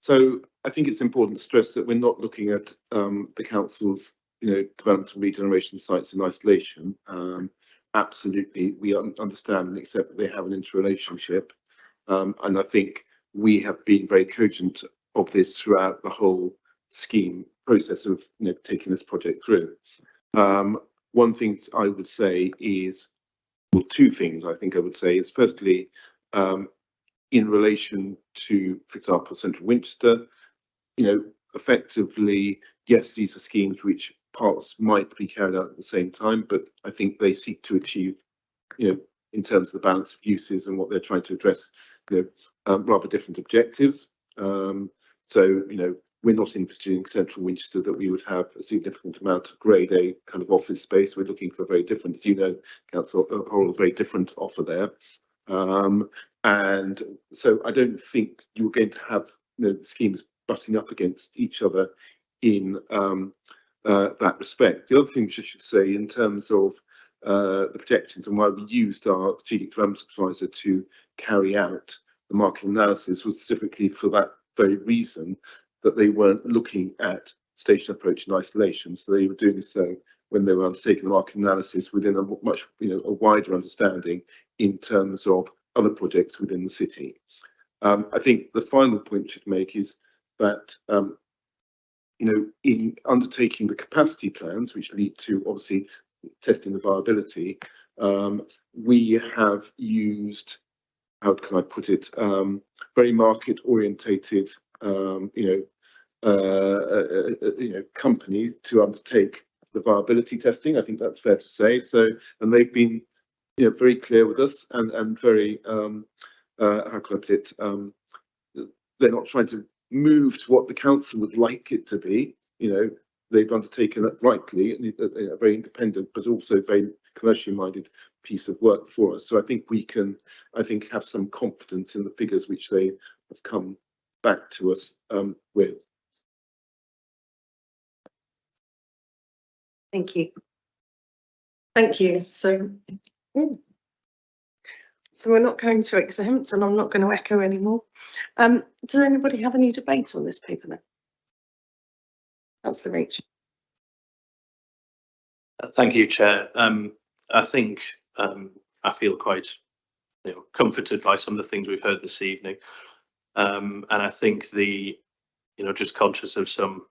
So I think it's important to stress that we're not looking at the council's, development and regeneration sites in isolation. Absolutely, we understand and accept that they have an interrelationship, and I think we have been very cogent of this throughout the whole scheme process of taking this project through. One thing I would say is, well, two things I think I would say is, firstly, in relation to, for example, Central Winchester, effectively, yes, these are schemes which parts might be carried out at the same time, but I think they seek to achieve, in terms of the balance of uses and what they're trying to address, rather different objectives. So, we're not interested in Central Winchester that we would have a significant amount of grade A kind of office space. We're looking for a very different, as you know, Council, a whole very different offer there. And so I don't think you're going to have schemes butting up against each other in that respect. The other thing which I should say in terms of the projections and why we used our strategic development advisor to carry out the market analysis was specifically for that very reason, that they weren't looking at station approach in isolation. So they were doing so when they were undertaking the market analysis within a much a wider understanding in terms of other projects within the city. I think the final point I should make is that in undertaking the capacity plans, which lead to obviously testing the viability, we have used, how can I put it, very market orientated companies to undertake the viability testing. I think that's fair to say. So, and they've been very clear with us and very how can I put it, they're not trying to move to what the council would like it to be. They've undertaken it rightly, a very independent but also very commercially minded piece of work for us. So I think we can, have some confidence in the figures which they have come back to us with. Thank you. Thank you. So So we're not going to exempt, and I'm not going to echo anymore. Does anybody have any debate on this paper then? Councillor Reach. Thank you, Chair. I think I feel quite comforted by some of the things we've heard this evening. And I think just conscious of some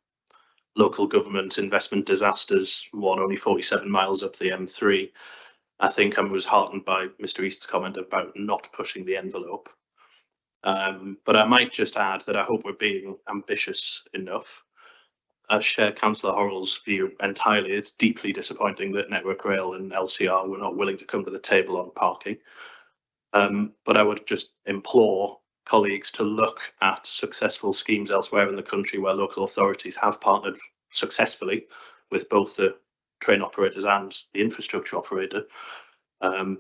local government investment disasters, one only 47 miles up the M3. I think I was heartened by Mr. East's comment about not pushing the envelope. But I might just add that I hope we're being ambitious enough. I share Councillor Horrell's view entirely. It's deeply disappointing that Network Rail and LCR were not willing to come to the table on parking. But I would just implore colleagues to look at successful schemes elsewhere in the country where local authorities have partnered successfully with both the train operators and the infrastructure operator,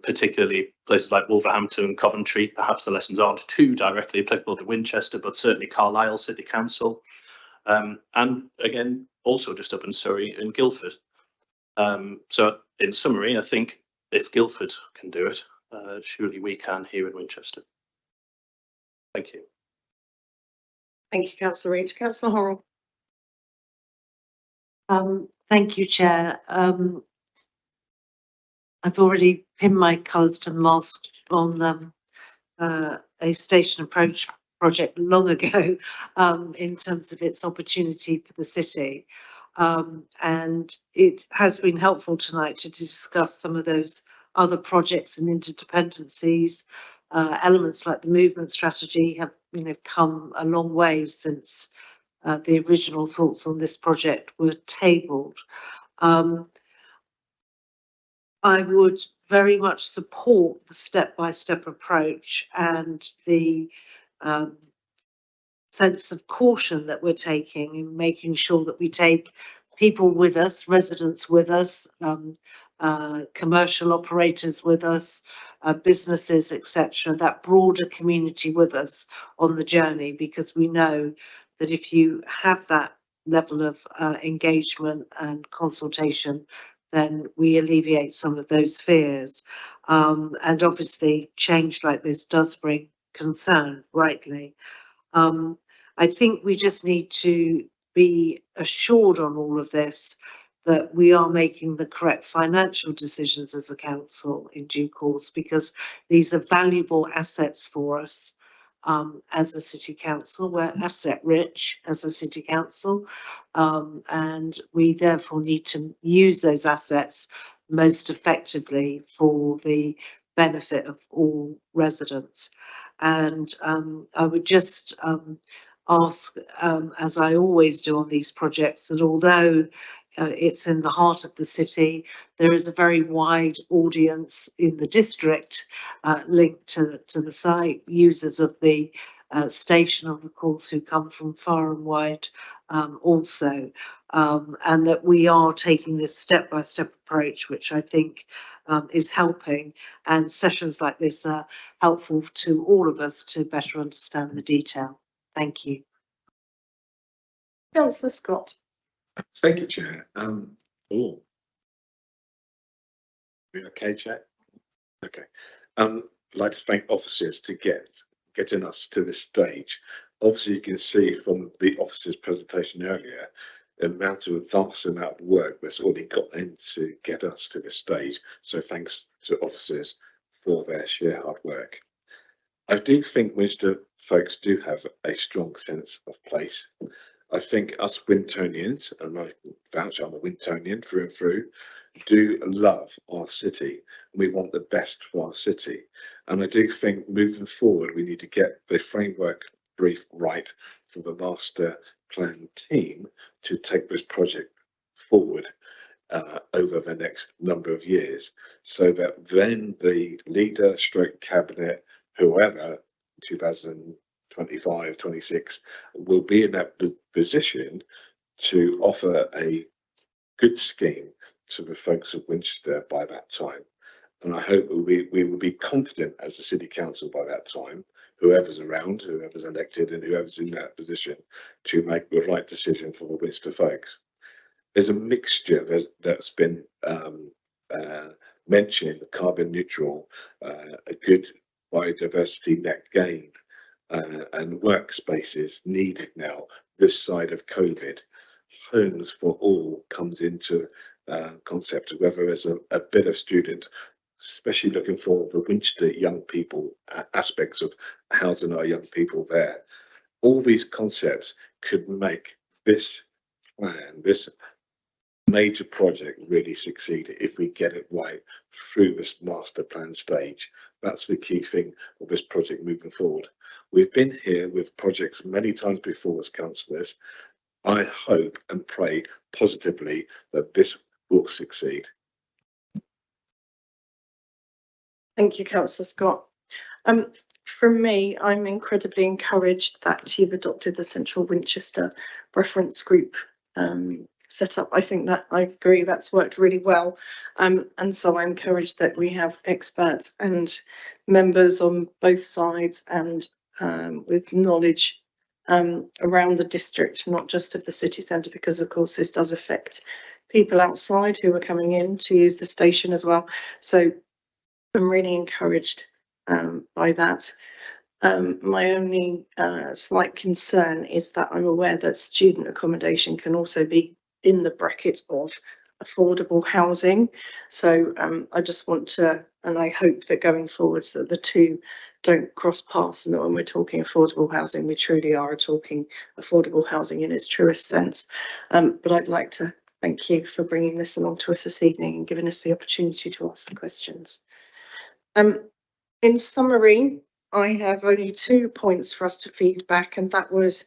particularly places like Wolverhampton and Coventry. Perhaps the lessons aren't too directly applicable to Winchester, but certainly Carlisle City Council. And again, also just up in Surrey and Guildford. So in summary, I think if Guildford can do it, surely we can here in Winchester. Thank you. Thank you, Councillor Reach. Councillor Horrell. Thank you, Chair. I've already pinned my colours to the mast on a station approach project long ago in terms of its opportunity for the city. And it has been helpful tonight to discuss some of those other projects and interdependencies. Elements like the movement strategy have come a long way since the original thoughts on this project were tabled. I would very much support the step-by-step approach and the sense of caution that we're taking in making sure that we take people with us, residents with us, commercial operators with us, businesses, etc., that broader community with us on the journey, because we know that if you have that level of engagement and consultation, then we alleviate some of those fears. And obviously change like this does bring concern, rightly. I think we just need to be assured on all of this that we are making the correct financial decisions as a council in due course, because these are valuable assets for us as a city council. We're asset rich as a city council, and we therefore need to use those assets most effectively for the benefit of all residents. And I would just ask, as I always do on these projects, that although it's in the heart of the city, there is a very wide audience in the district linked to the site, users of the station, of course, who come from far and wide also, and that we are taking this step-by-step approach, which I think is helping, and sessions like this are helpful to all of us to better understand the detail. Thank you. Councillor Scott. Thank you, Chair. We okay, Chair? Okay. I'd like to thank officers to getting us to this stage. Obviously, you can see from the officers' presentation earlier the vast amount of work that's already got in to get us to this stage. So thanks to officers for their sheer hard work. I do think Winchester folks do have a strong sense of place. I think us Wintonians, and I vouch I'm a Wintonian through and through, do love our city. We want the best for our city. And I do think moving forward, we need to get the framework brief right for the master plan team to take this project forward over the next number of years, so that then the leader, stroke cabinet, whoever, 2025, 26, will be in that position to offer a good scheme to the folks of Winchester by that time. And I hope we will be confident as a city council by that time, whoever's around, whoever's elected and whoever's in that position, to make the right decision for the Winchester folks. There's a mixture that's been mentioned, carbon neutral, a good biodiversity net gain and workspaces needed now this side of COVID. Homes for all comes into concept, whether as a bit of student, especially looking for the Winchester young people aspects of housing our young people there. All these concepts could make this plan, this major project really succeed if we get it right through this master plan stage. That's the key thing of this project moving forward. We've been here with projects many times before as councillors. I hope and pray positively that this will succeed. Thank you, Councillor Scott. From me, I'm incredibly encouraged that you've adopted the Central Winchester reference group set up. I think that I agree that's worked really well. And so I'm encouraged that we have experts and members on both sides and with knowledge around the district, not just of the city centre, because of course this does affect people outside who are coming in to use the station as well. So I'm really encouraged by that. My only slight concern is that I'm aware that student accommodation can also be in the bracket of affordable housing. So I just want to, and I hope that going forwards that the two don't cross paths, and that when we're talking affordable housing, we truly are talking affordable housing in its truest sense. But I'd like to thank you for bringing this along to us this evening and giving us the opportunity to ask the questions. In summary, I have only 2 points for us to feed back, and that was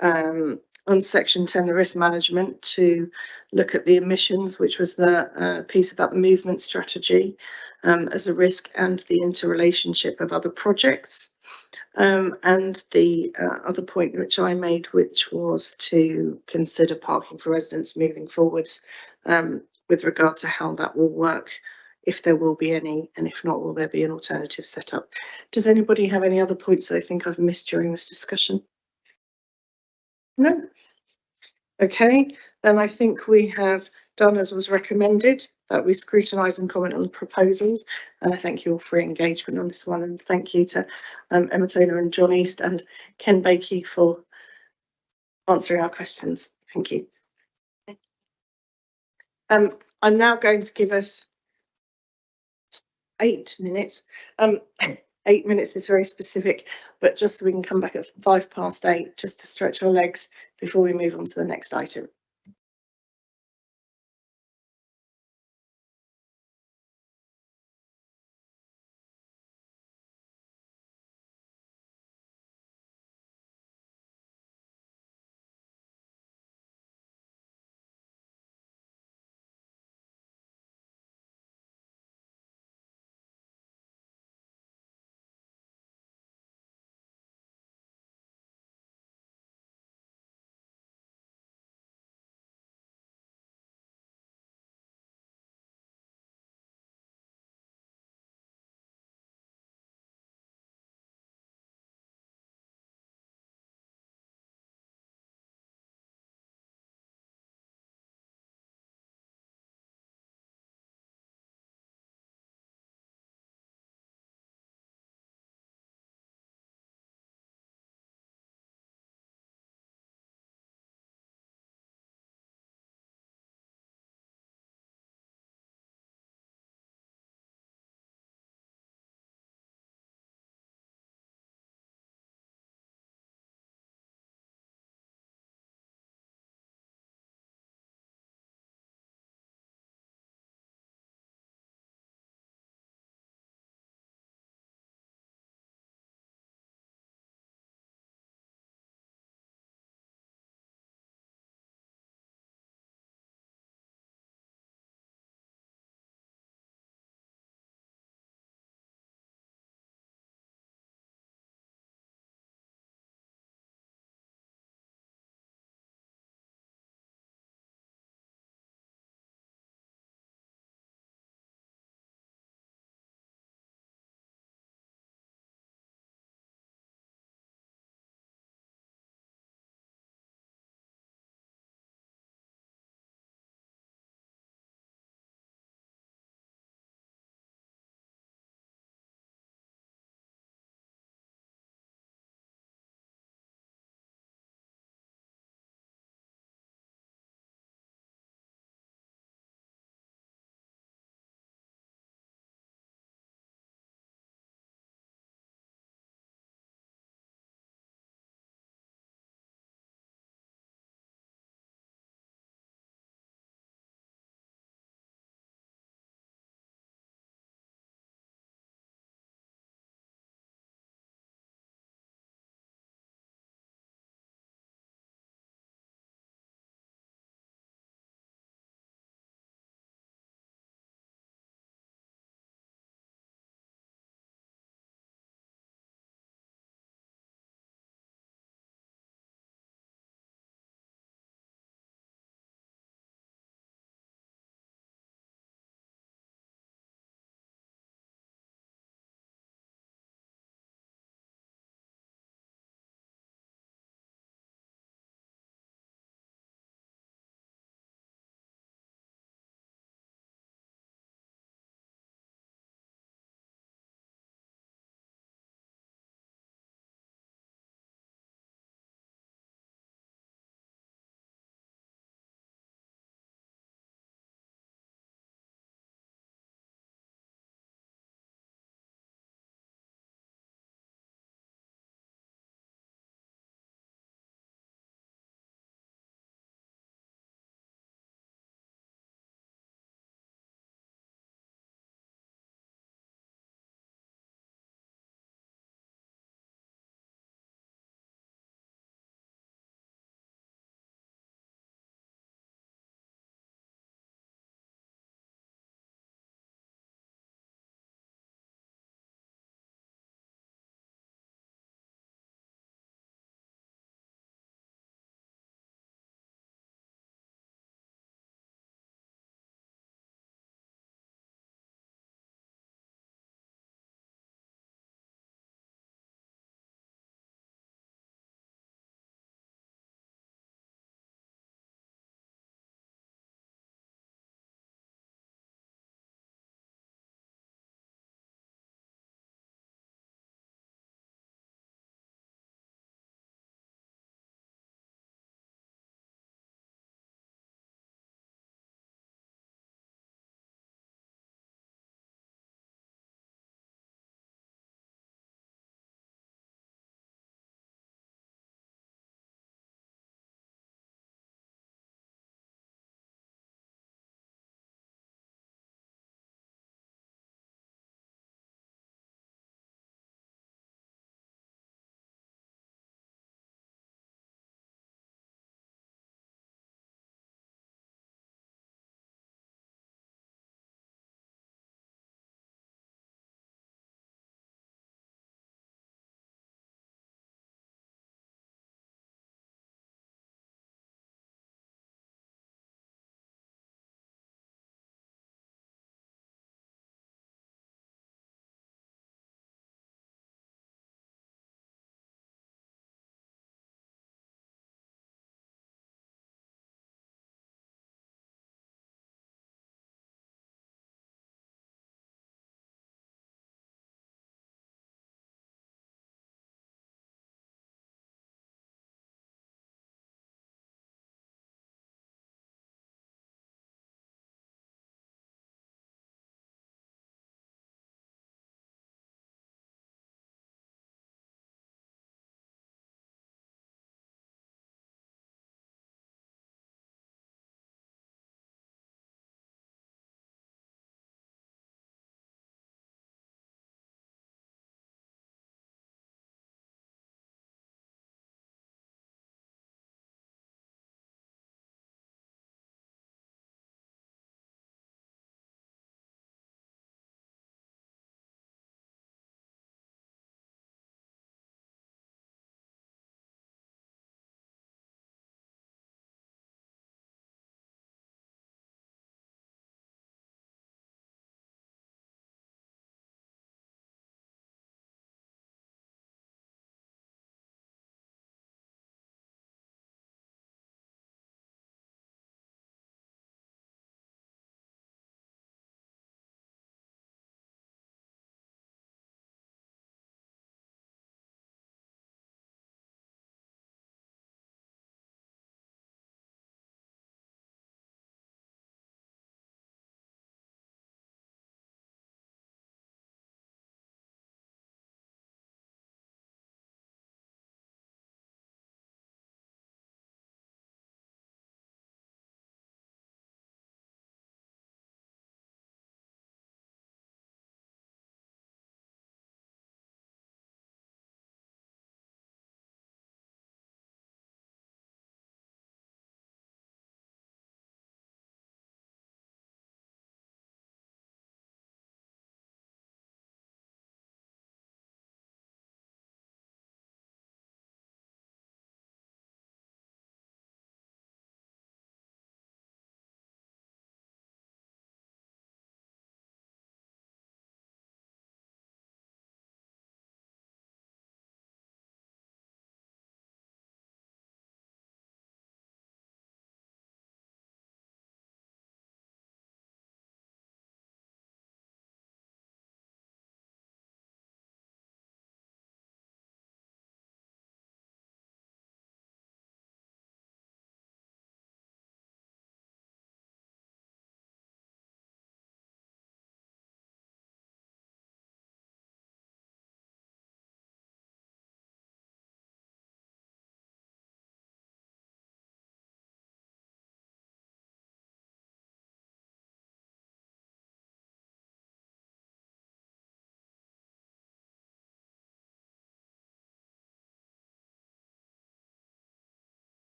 on section 10, the risk management, to look at the emissions, which was the piece about the movement strategy as a risk and the interrelationship of other projects. And the other point which I made, which was to consider parking for residents moving forwards with regard to how that will work, if there will be any, and if not, will there be an alternative setup? Does anybody have any other points that I think I've missed during this discussion? No? Okay, then I think we have done as was recommended, that we scrutinise and comment on the proposals, and I thank you all for your engagement on this one, and thank you to Emma Taylor and John East and Ken Bakey for answering our questions. Thank you. I'm now going to give us 8 minutes. 8 minutes is very specific, but just so we can come back at 8:05, just to stretch our legs before we move on to the next item.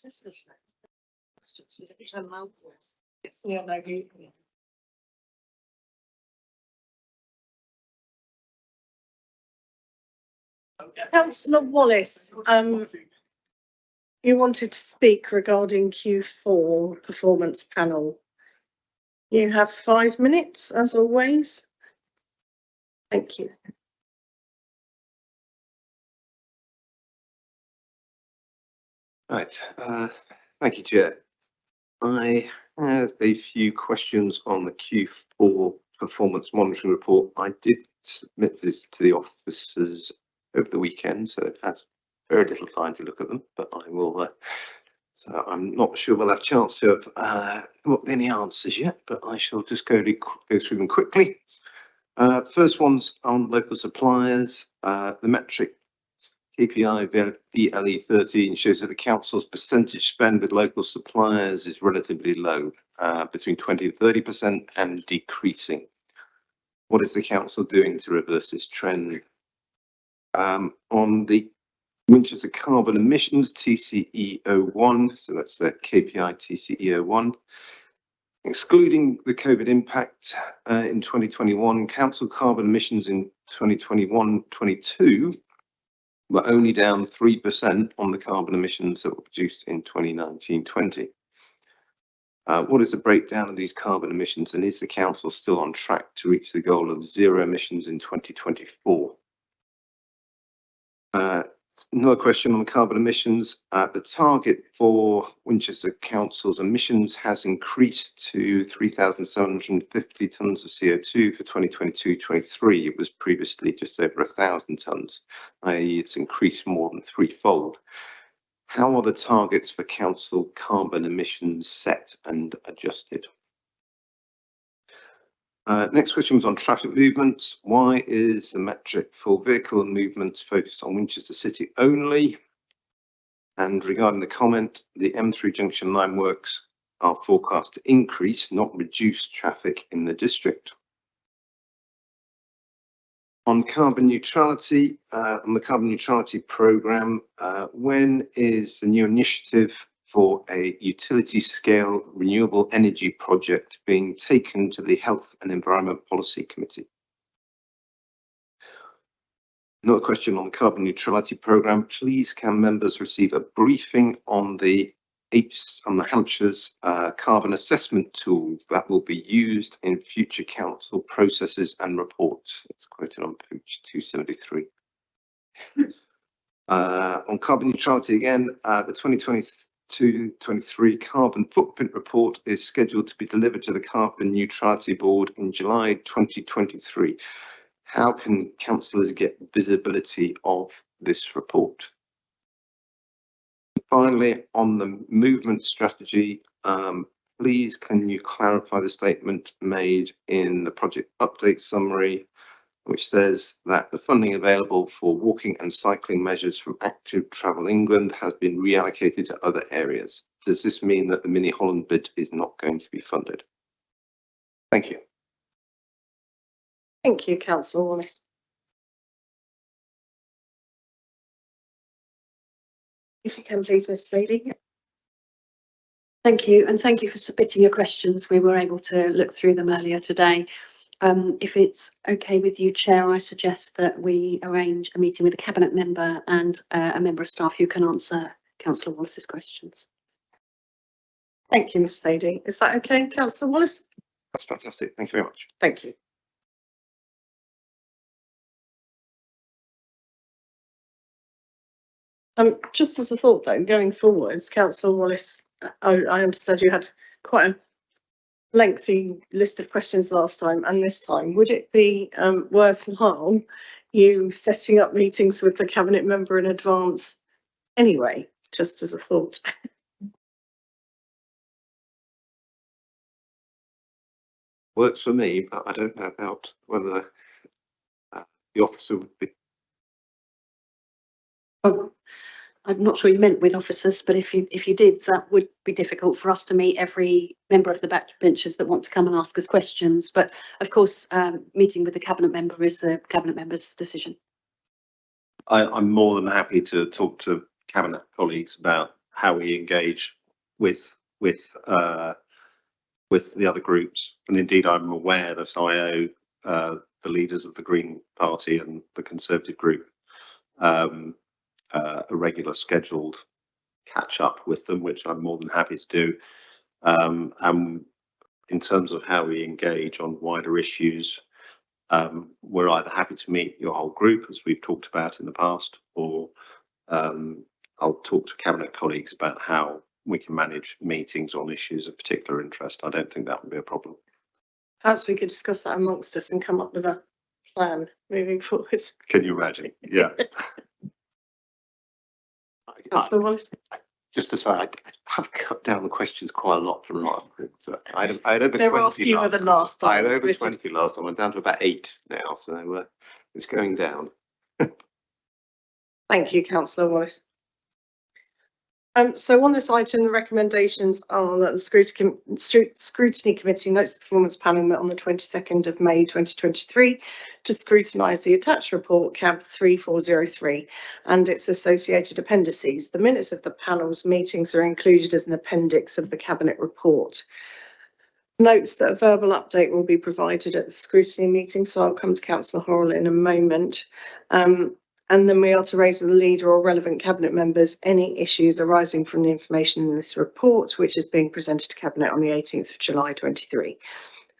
Yeah, no, Councillor Wallace, you wanted to speak regarding Q4 performance panel. You have 5 minutes, as always. Thank you. Right, thank you, Chair. I have a few questions on the Q4 performance monitoring report. I did submit this to the officers over the weekend, so they've had very little time to look at them, but I will. So I'm not sure we'll have a chance to have come up with any answers yet, but I shall just go through them quickly. First one's on local suppliers. The metric KPI VLE 13 shows that the council's percentage spend with local suppliers is relatively low, between 20 and 30% and decreasing. What is the council doing to reverse this trend? On the Winchester carbon emissions TCE01, so that's the KPI TCE01. Excluding the COVID impact in 2021, council carbon emissions in 2021-22 were only down 3% on the carbon emissions that were produced in 2019-20. What is the breakdown of these carbon emissions, and is the council still on track to reach the goal of zero emissions in 2024? Another question on carbon emissions. The target for Winchester Council's emissions has increased to 3,750 tonnes of CO2 for 2022-23. It was previously just over 1,000 tonnes, i.e. it's increased more than threefold. How are the targets for council carbon emissions set and adjusted? Next question was on traffic movements. Why is the metric for vehicle movements focused on Winchester City only? And regarding the comment, the M3 junction line works are forecast to increase, not reduce traffic in the district. On carbon neutrality, on the carbon neutrality programme, when is the new initiative for a utility scale renewable energy project being taken to the Health and Environment Policy Committee? Another question on the carbon neutrality programme. Please can members receive a briefing on the Hampshire's carbon assessment tool that will be used in future council processes and reports? It's quoted on page 273. On carbon neutrality again, the 2022-23 carbon footprint report is scheduled to be delivered to the Carbon Neutrality Board in July 2023. How can councillors get visibility of this report? Finally, on the movement strategy, please can you clarify the statement made in the project update summary, which says that the funding available for walking and cycling measures from Active Travel England has been reallocated to other areas. Does this mean that the Mini Holland bid is not going to be funded? Thank you. Thank you, Councillor Wallace. If you can please, Ms. Sadie. Thank you, and thank you for submitting your questions. We were able to look through them earlier today. If it's okay with you, Chair, I suggest that we arrange a meeting with a Cabinet member and a member of staff who can answer Councillor Wallace's questions. Thank you, Ms. Sadie. Is that okay, Councillor Wallace? That's fantastic. Thank you very much. Thank you. Just as a thought though, going forwards, Councillor Wallace, I understand you had quite a lengthy list of questions last time and this time. Would it be worthwhile you setting up meetings with the Cabinet member in advance anyway, just as a thought? Works for me, but I don't know about whether the officer would be. Oh, I'm not sure you meant with officers, but if you did, that would be difficult for us to meet every member of the backbenchers that want to come and ask us questions. But of course, meeting with the Cabinet member is the Cabinet member's decision. I'm more than happy to talk to Cabinet colleagues about how we engage with the other groups. And indeed, I'm aware that I owe the leaders of the Green Party and the Conservative group a regular scheduled catch up with them, which I'm more than happy to do. And in terms of how we engage on wider issues, we're either happy to meet your whole group, as we've talked about in the past, or I'll talk to Cabinet colleagues about how we can manage meetings on issues of particular interest. I don't think that would be a problem. Perhaps we could discuss that amongst us and come up with a plan moving forward. Can you imagine? Yeah. Councillor Wallace. Just to say, I have cut down the questions quite a lot from last week. So I had over There are 20 fewer than last time. I had over 20 last time. I'm down to about 8 now, so it's going down. Thank you, Councillor Wallace. So on this item, the recommendations are that the Scrutiny Committee notes the performance panel met on the 22nd of May 2023 to scrutinise the attached report CAB 3403 and its associated appendices. The minutes of the panel's meetings are included as an appendix of the Cabinet report. Notes that a verbal update will be provided at the scrutiny meeting, so I'll come to Councillor Horrell in a moment. And then we are to raise with the leader or relevant Cabinet members any issues arising from the information in this report, which is being presented to Cabinet on the 18th of July 23,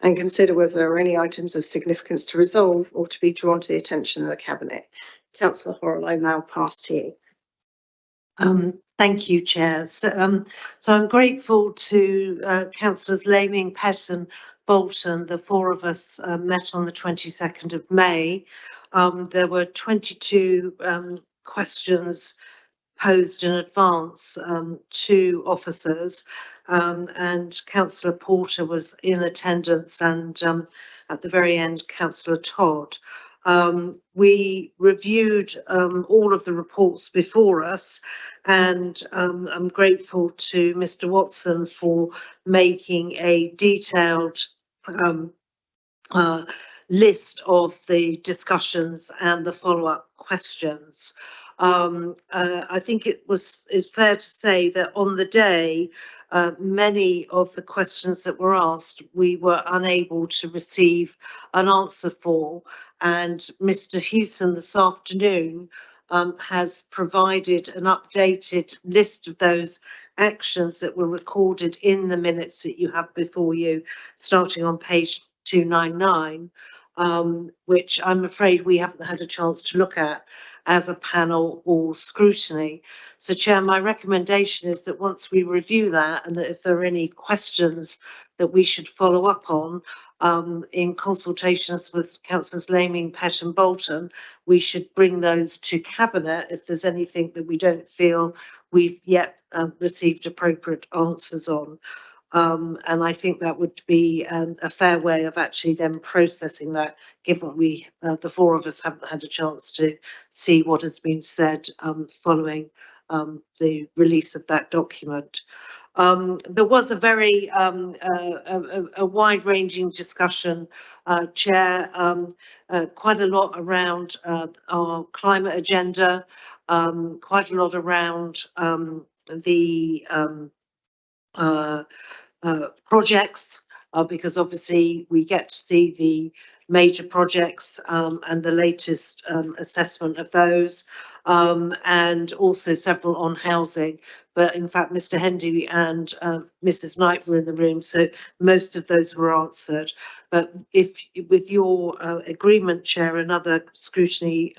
and consider whether there are any items of significance to resolve or to be drawn to the attention of the Cabinet. Councillor Horrell, I now pass to you. Thank you, Chair. So I'm grateful to Councillors Laming, Pett and Bolton. The four of us met on the 22nd of May. There were 22 questions posed in advance to officers, and Councillor Porter was in attendance, and at the very end, Councillor Todd. We reviewed all of the reports before us, and I'm grateful to Mr. Watson for making a detailed list of the discussions and the follow-up questions. I think it's fair to say that on the day, many of the questions that were asked, we were unable to receive an answer for, and Mr. Hewson this afternoon has provided an updated list of those actions that were recorded in the minutes that you have before you, starting on page 299. Which I'm afraid we haven't had a chance to look at as a panel or scrutiny. So, Chair, my recommendation is that once we review that, and that if there are any questions that we should follow up on in consultations with Councillors Laming, Pett and Bolton, we should bring those to Cabinet if there's anything that we don't feel we've yet received appropriate answers on. And I think that would be a fair way of actually then processing that, given we, the four of us, haven't had a chance to see what has been said following the release of that document. There was a very a wide-ranging discussion, Chair, quite a lot around our climate agenda, quite a lot around the projects, because obviously we get to see the major projects and the latest assessment of those, and also several on housing. But in fact, Mr. Hendy and Mrs. Knight were in the room, so most of those were answered. But if, with your agreement, Chair, and other scrutiny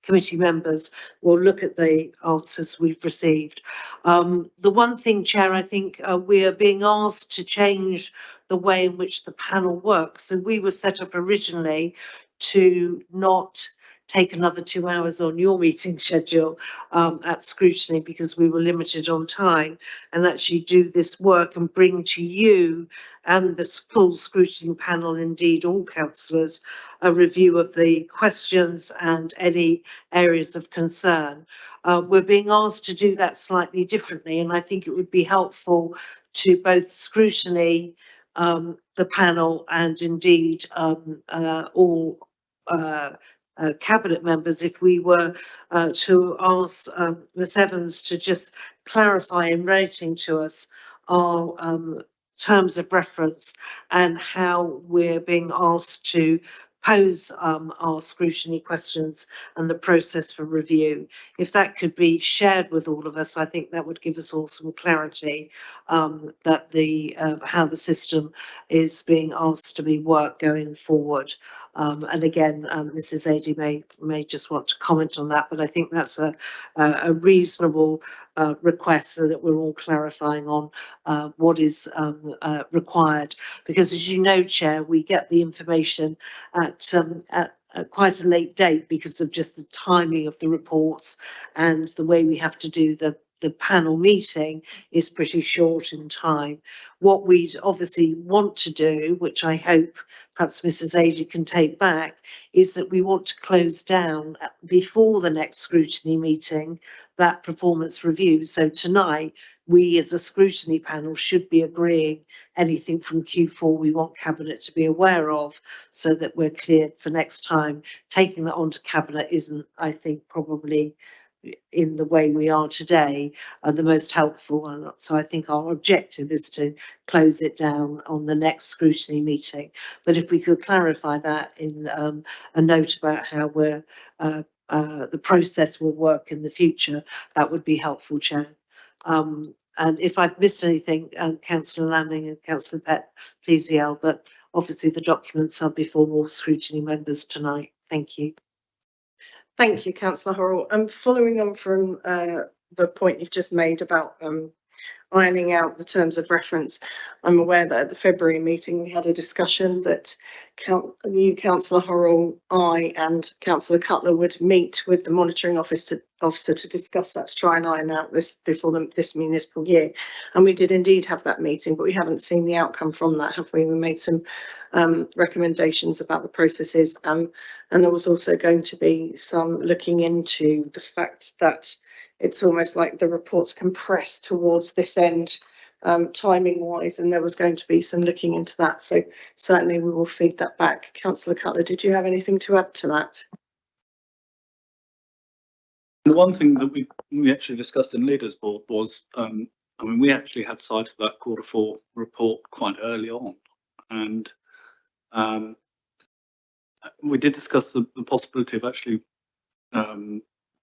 committee members will look at the answers we've received. The one thing, Chair, I think we are being asked to change the way in which the panel works. So we were set up originally to not take another 2 hours on your meeting schedule at scrutiny, because we were limited on time, and actually do this work and bring to you and this full scrutiny panel, indeed all councillors, a review of the questions and any areas of concern. We're being asked to do that slightly differently, and I think it would be helpful to both scrutiny, the panel, and indeed all cabinet members if we were to ask Ms Evans to just clarify in writing to us our terms of reference and how we're being asked to pose our scrutiny questions and the process for review. If that could be shared with all of us, I think that would give us all some clarity that how the system is being asked to be worked going forward. And again, Mrs. Adey may just want to comment on that, but I think that's a reasonable request so that we're all clarifying on what is required. Because as you know, Chair, we get the information at quite a late date because of just the timing of the reports and the way we have to do the panel meeting is pretty short in time. What we'd obviously want to do, which I hope perhaps Mrs. Adey can take back, is that we want to close down before the next scrutiny meeting that performance review. So tonight, we as a scrutiny panel should be agreeing anything from Q4 we want Cabinet to be aware of so that we're cleared for next time. Taking that on to Cabinet isn't, I think, probably in the way we are today the most helpful, and so I think our objective is to close it down on the next scrutiny meeting. But if we could clarify that in a note about how we're the process will work in the future, that would be helpful, Chair. And if I've missed anything, Councillor Lanning and Councillor Pett, please yell, but obviously the documents are before all scrutiny members tonight. Thank you. Thank you, Councillor Horrell. Following on from the point you've just made about ironing out the terms of reference, I'm aware that at the February meeting we had a discussion that you, Councillor Horrell, I and Councillor Cutler would meet with the monitoring officer to discuss that, to try and iron out this before this municipal year. And we did indeed have that meeting, but we haven't seen the outcome from that, have we? We made some recommendations about the processes, and there was also going to be some looking into the fact that it's almost like the reports compressed towards this end timing wise, and there was going to be some looking into that. So certainly we will feed that back. Councillor Cutler, did you have anything to add to that? The one thing that we actually discussed in Leaders Board was, I mean, we actually had sight of that Q4 report quite early on, and we did discuss the possibility of actually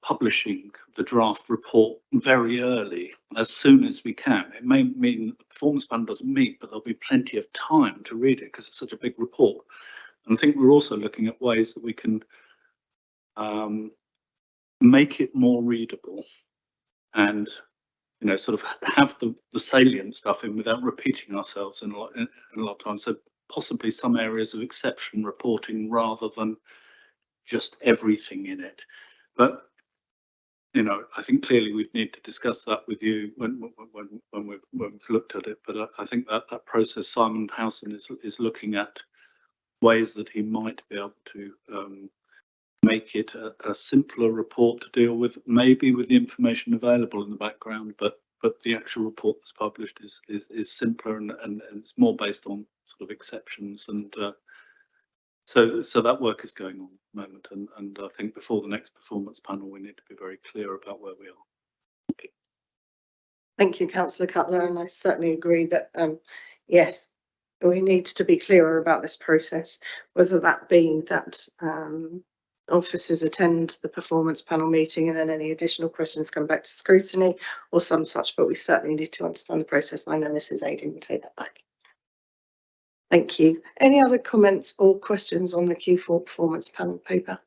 publishing the draft report very early, as soon as we can. It may mean that the performance plan doesn't meet, but there'll be plenty of time to read it because it's such a big report. And I think we're also looking at ways that we can make it more readable and, you know, sort of have the salient stuff in without repeating ourselves in a lot of times. So possibly some areas of exception reporting rather than just everything in it. But you know, I think clearly we'd need to discuss that with you when we've looked at it. But I think that process, Simon Howson is looking at ways that he might be able to make it a simpler report to deal with, maybe with the information available in the background, but the actual report that's published is simpler and it's more based on sort of exceptions, and so that work is going on at the moment, and I think before the next performance panel we need to be very clear about where we are. Okay. Thank you, Councillor Cutler, and I certainly agree that yes, we need to be clearer about this process, whether that be that officers attend the performance panel meeting and then any additional questions come back to scrutiny or some such, but we certainly need to understand the process. I know Mrs. Adey will take that back. Thank you. Any other comments or questions on the Q4 performance panel paper?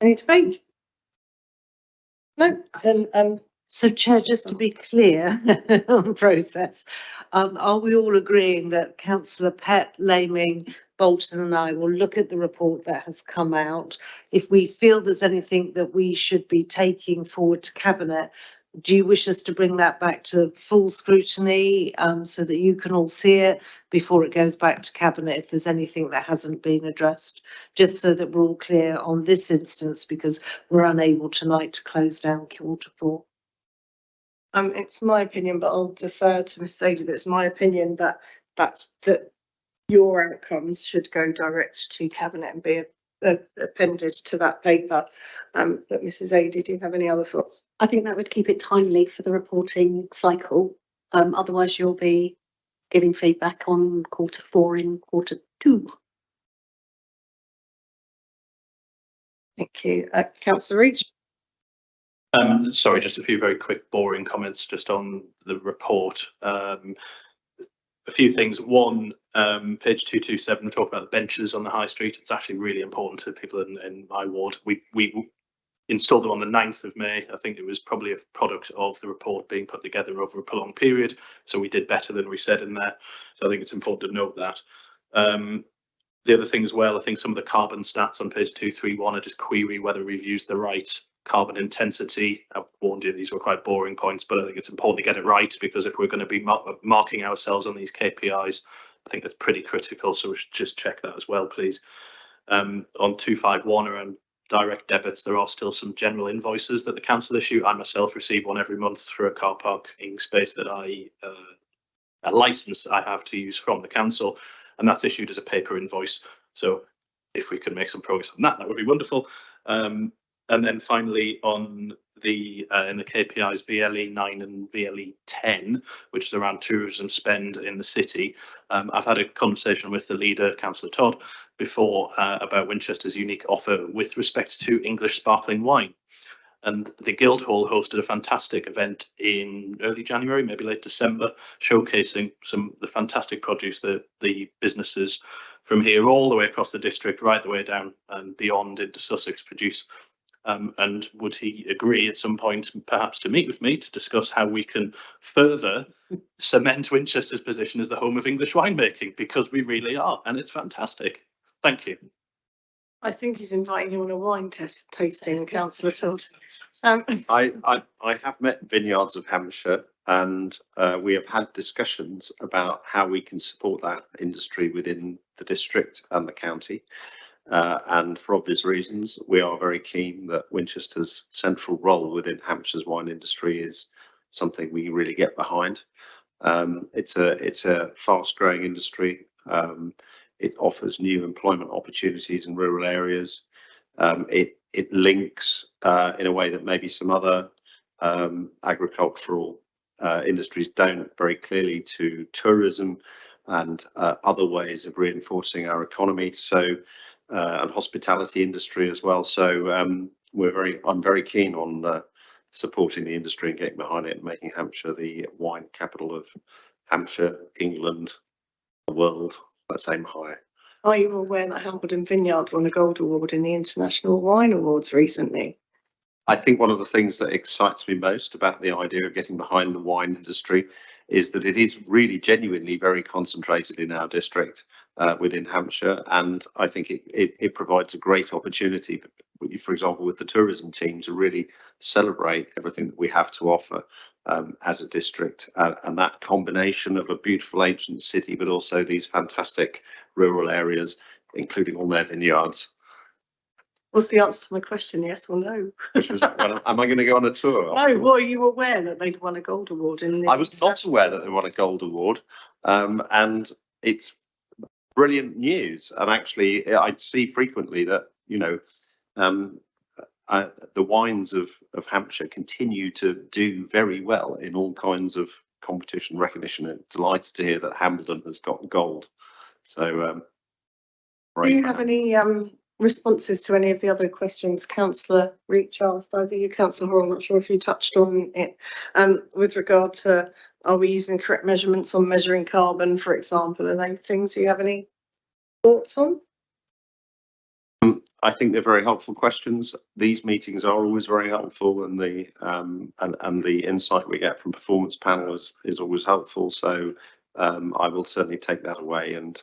Any debate? No, then So, Chair, just to be clear on the process, are we all agreeing that Councillor Pett, Laming, Bolton and I will look at the report that has come out? If we feel there's anything that we should be taking forward to Cabinet, do you wish us to bring that back to full scrutiny so that you can all see it before it goes back to Cabinet if there's anything that hasn't been addressed? Just so that we're all clear on this instance, because we're unable tonight to close down Q4. it's my opinion, but I'll defer to Ms. Sadie, but it's my opinion that your outcomes should go direct to Cabinet and be appended to that paper. But Mrs. A, did you have any other thoughts? I think that would keep it timely for the reporting cycle. Otherwise you'll be giving feedback on Q4 in Q2. Thank you. Councillor Reach? Sorry, just a few very quick boring comments just on the report. A few things. One, page 227, talk about the benches on the high street. It's actually really important to people in my ward. We installed them on the 9th of May. I think it was probably a product of the report being put together over a prolonged period. So we did better than we said in there. So I think it's important to note that. The other thing as well, I think some of the carbon stats on page 231 are just query whether we've used the right carbon intensity. I've warned you, these were quite boring points, but I think it's important to get it right, because if we're going to be marking ourselves on these KPIs, I think that's pretty critical. So we should just check that as well, please. On 251 around direct debits, there are still some general invoices that the council issue. I myself receive one every month through a car parking space that a license I have to use from the council, and that's issued as a paper invoice. So if we can make some progress on that, that would be wonderful. And then finally on the in the KPIs VLE 9 and VLE 10, which is around tourism spend in the city. I've had a conversation with the leader, Councillor Todd, before about Winchester's unique offer with respect to English sparkling wine. And the Guildhall hosted a fantastic event in early January, maybe late December, showcasing some of the fantastic produce that the businesses from here all the way across the district, right the way down and beyond into Sussex produce. And would he agree at some point perhaps to meet with me to discuss how we can further cement Winchester's position as the home of English winemaking, because we really are, and it's fantastic. Thank you. I think he's inviting you on a wine tasting, Councillor Todd. I have met Vineyards of Hampshire, and we have had discussions about how we can support that industry within the district and the county. And for obvious reasons, we are very keen that Winchester's central role within Hampshire's wine industry is something we really get behind. It's a fast-growing industry. It offers new employment opportunities in rural areas. It links in a way that maybe some other agricultural industries don't very clearly to tourism and other ways of reinforcing our economy. So and hospitality industry as well. So I'm very keen on supporting the industry and getting behind it and making Hampshire the wine capital of Hampshire, England, the world. Let's aim high. Are you aware that Hambledon Vineyard won a gold award in the International Wine Awards recently? I think one of the things that excites me most about the idea of getting behind the wine industry is that it is really genuinely very concentrated in our district within Hampshire, and I think it provides a great opportunity, for example, with the tourism team to really celebrate everything that we have to offer as a district, and that combination of a beautiful ancient city but also these fantastic rural areas, including all their vineyards. What's the answer to my question, yes or no? Which was, well, am I going to go on a tour? No, were you aware that they'd won a gold award in the... I was not aware that they won a gold award, and it's brilliant news. And actually, I'd see frequently that, you know, the wines of Hampshire continue to do very well in all kinds of competition recognition. And delighted to hear that Hambledon has got gold. So, do you have any responses to any of the other questions Councillor Reach asked? Either you, Councillor Hall, I'm not sure if you touched on it, with regard to, are we using correct measurements on measuring carbon, for example? Are they things you have any thoughts on? I think they're very helpful questions. These meetings are always very helpful, and the and the insight we get from performance panels is always helpful. So I will certainly take that away and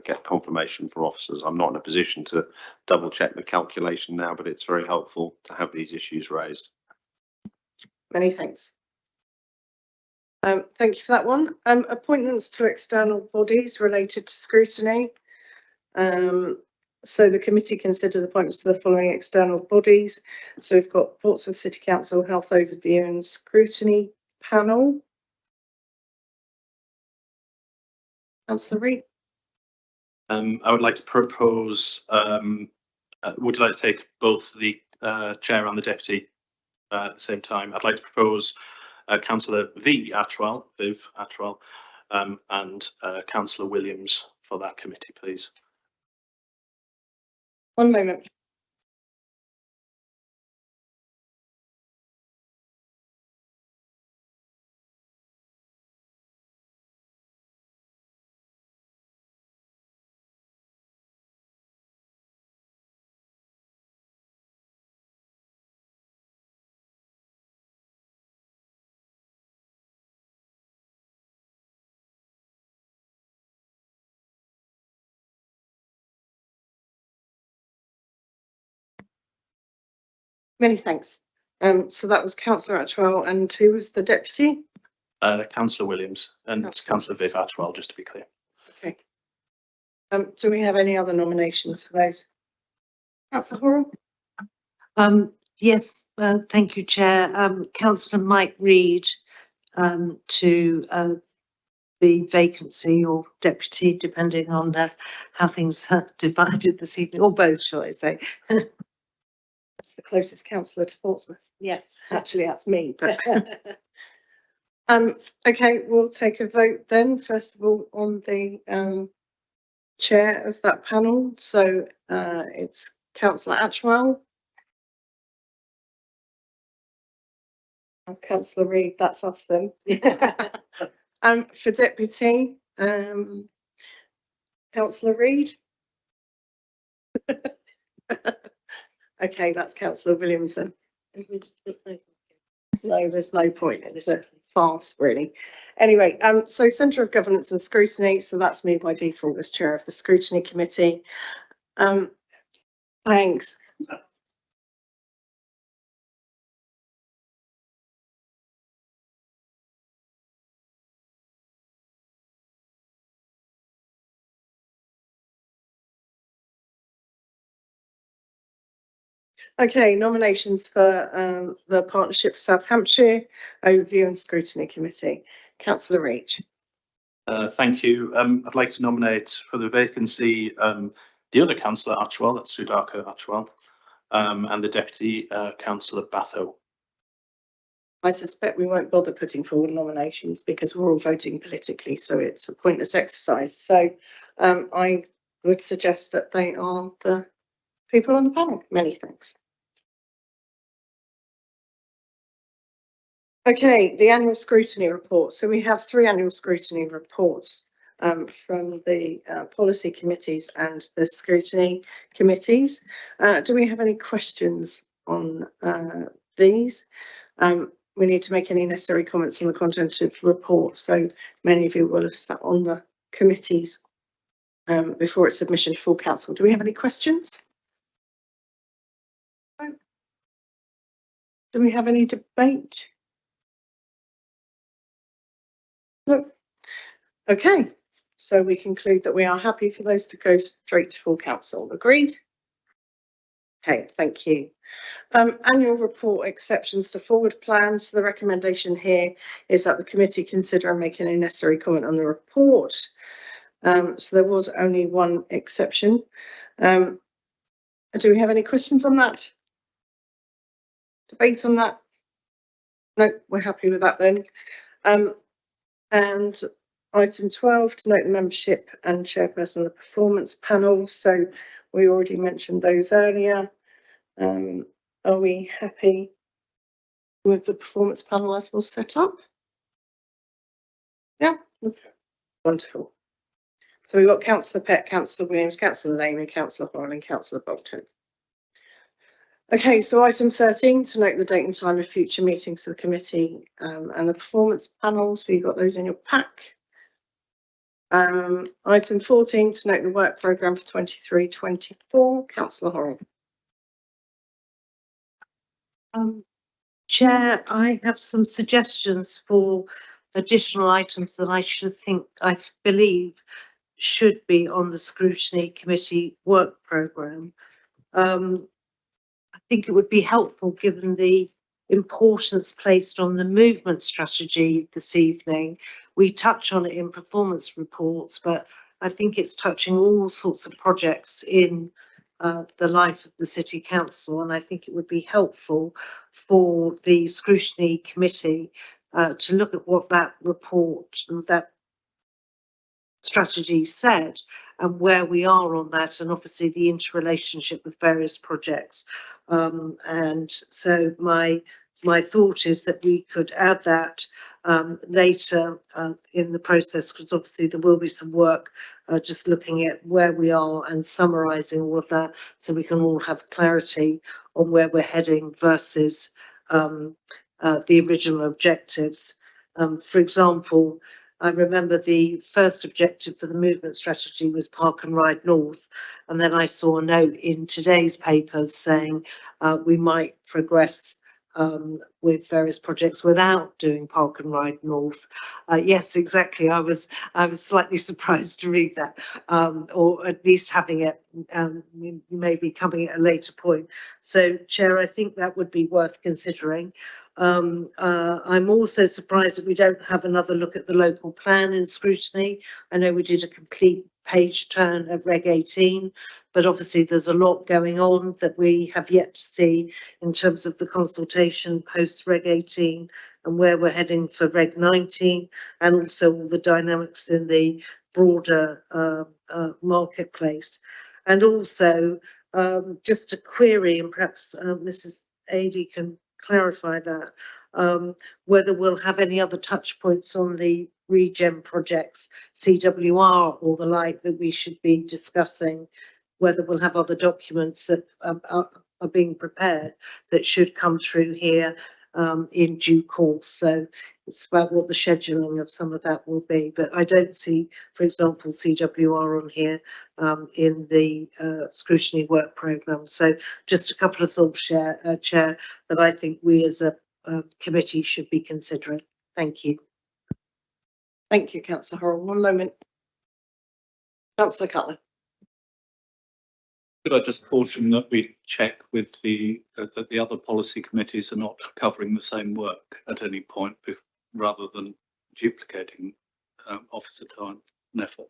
get confirmation for officers. I'm not in a position to double check the calculation now, but it's very helpful to have these issues raised. Many thanks. Thank you for that one. Appointments to external bodies related to scrutiny. So the committee considers appointments to the following external bodies. So we've got Portsmouth City Council Health Overview and Scrutiny Panel. Councillor Reid. I would like to propose Would you like to take both the chair and the deputy at the same time? I'd like to propose Councillor Viv Atwell, and Councillor Williams for that committee, please. One moment. Many thanks. So that was Councillor Atwell, and who was the deputy? Councillor Williams and Councillor Viv Atwell, just to be clear. Okay. Do we have any other nominations for those? Councillor Horrell? Yes, thank you, Chair. Councillor Mike Reid to the vacancy or deputy, depending on how things are divided this evening, or both, shall I say. That's the closest councillor to Portsmouth. Yes. Actually, that's me, but okay, we'll take a vote then, first of all, on the chair of that panel. So it's Councillor Atwell. Councillor Reid, that's us then. For deputy, Councillor Reid. Okay, that's Councillor Williamson. So there's no point. It's a farce, really. Anyway, so Centre of Governance and Scrutiny. So that's me by default as chair of the Scrutiny Committee. Thanks. Okay, nominations for the Partnership for South Hampshire Overview and Scrutiny Committee. Councillor Reach. Thank you. I'd like to nominate for the vacancy the other Councillor Atwell, that's Sudhakar Atwell, and the Deputy Councillor Batho. I suspect we won't bother putting forward nominations because we're all voting politically, so it's a pointless exercise. So I would suggest that they are the people on the panel. Many thanks. Okay, the annual scrutiny report. So we have 3 annual scrutiny reports from the policy committees and the scrutiny committees. Do we have any questions on these? We need to make any necessary comments on the content of the report. So many of you will have sat on the committees before its submission to full council. Do we have any questions? Do we have any debate? No. Okay, so we conclude that we are happy for those to go straight to full council. Agreed? Okay, thank you. Annual report exceptions to forward plans. The recommendation here is that the committee consider and make any necessary comment on the report. So there was only one exception. Do we have any questions on that? Debate on that? No, we're happy with that then. And item 12, to note the membership and chairperson of the performance panel. So we already mentioned those earlier. Are we happy with the performance panel as was set up? Yeah, wonderful. So we've got Councillor Pett, Councillor Williams, Councillor Lamy, Councillor Horrell and Councillor Bolton. Okay, so item 13, to note the date and time of future meetings of the committee and the performance panel. So you've got those in your pack. Item 14, to note the work programme for 23-24. Councillor Horrell. Chair, I have some suggestions for additional items that I believe should be on the Scrutiny Committee work programme. I think it would be helpful, given the importance placed on the movement strategy this evening. We touch on it in performance reports, but I think it's touching all sorts of projects in the life of the City Council, and I think it would be helpful for the Scrutiny Committee to look at what that report and that strategy said and where we are on that, and obviously the interrelationship with various projects. And so my thought is that we could add that later in the process, because obviously there will be some work just looking at where we are and summarising all of that, so we can all have clarity on where we're heading versus the original objectives. For example, I remember the first objective for the movement strategy was Park and Ride North, and then I saw a note in today's papers saying we might progress with various projects without doing Park and Ride North. Yes, exactly. I was slightly surprised to read that, or at least having it maybe coming at a later point. So, Chair, I think that would be worth considering. I'm also surprised that we don't have another look at the local plan in Scrutiny. I know we did a complete page turn at Reg 18, but obviously there's a lot going on that we have yet to see in terms of the consultation post Reg 18 and where we're heading for Reg 19, and also all the dynamics in the broader marketplace. And also just a query, and perhaps Mrs. Adey can clarify that, whether we'll have any other touch points on the regen projects, CWR or the like, that we should be discussing, whether we'll have other documents that are being prepared that should come through here in due course. So it's about what the scheduling of some of that will be, but I don't see, for example, CWR on here in the scrutiny work programme. So just a couple of thoughts, Chair, that I think we as a committee should be considering. Thank you. Thank you, Councillor Horrell. One moment. Councillor Cutler. Could I just caution that we check with that the other policy committees are not covering the same work at any point, rather than duplicating officer time and effort.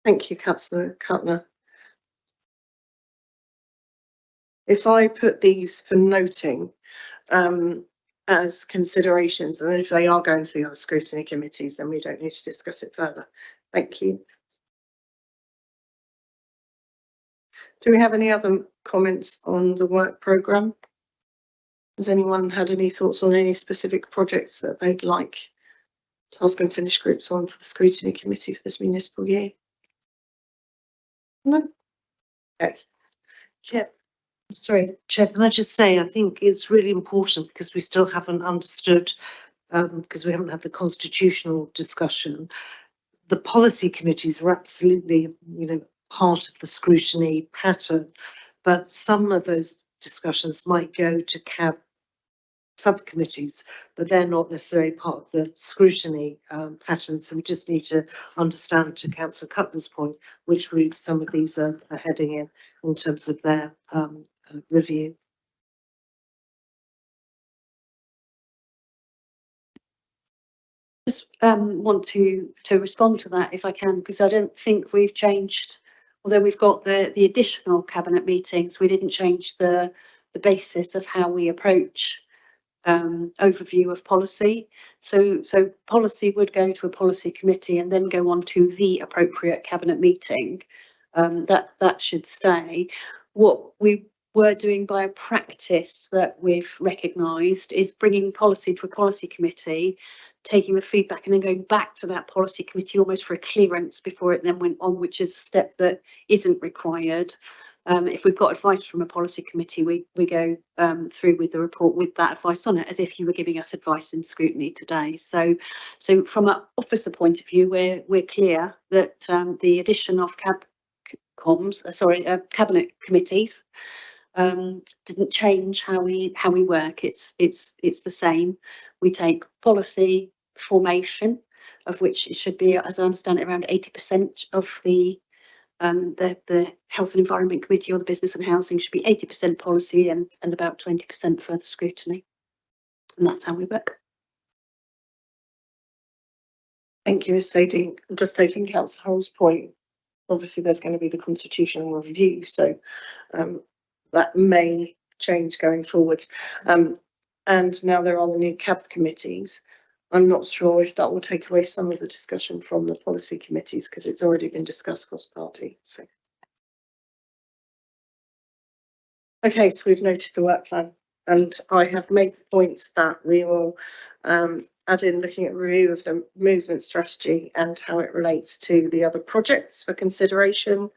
Thank you, Councillor Cutler. If I put these for noting as considerations, and if they are going to the other scrutiny committees, then we don't need to discuss it further. Thank you. Do we have any other comments on the work programme? Has anyone had any thoughts on any specific projects that they'd like task and finish groups on for the scrutiny committee for this municipal year? No? Okay. Chair, sorry, Chair, can I just say, I think it's really important, because we still haven't understood, because we haven't had the constitutional discussion. The policy committees are absolutely, part of the scrutiny pattern, but some of those discussions might go to CAB subcommittees, but they're not necessarily part of the scrutiny pattern. So we just need to understand, to Councillor Cutler's point, which route some of these are heading in terms of their review. Just want to respond to that if I can, because I don't think we've changed, although we've got the additional cabinet meetings, we didn't change the basis of how we approach overview of policy. So policy would go to a policy committee and then go on to the appropriate cabinet meeting. That should stay. What we were doing by a practice that we've recognised is bringing policy to a policy committee, taking the feedback and then going back to that policy committee almost for a clearance before it then went on, which is a step that isn't required. If we've got advice from a policy committee, we go through with the report with that advice on it, as if you were giving us advice in scrutiny today. So from an officer point of view, we're clear that the addition of cabinet committees didn't change how we work. It's the same. We take policy formation, of which it should be, as I understand it, around 80% of the The Health and Environment Committee or the Business and Housing should be 80% policy and about 20% further scrutiny. And that's how we work. Thank you. Just taking Councillor Hull's point, obviously there's going to be the constitutional review, so that may change going forward. And now there are the new CAB committees. I'm not sure if that will take away some of the discussion from the policy committees because it's already been discussed cross-party. So, okay, so we've noted the work plan, and I have made the points that we will add in looking at review of the movement strategy and how it relates to the other projects for consideration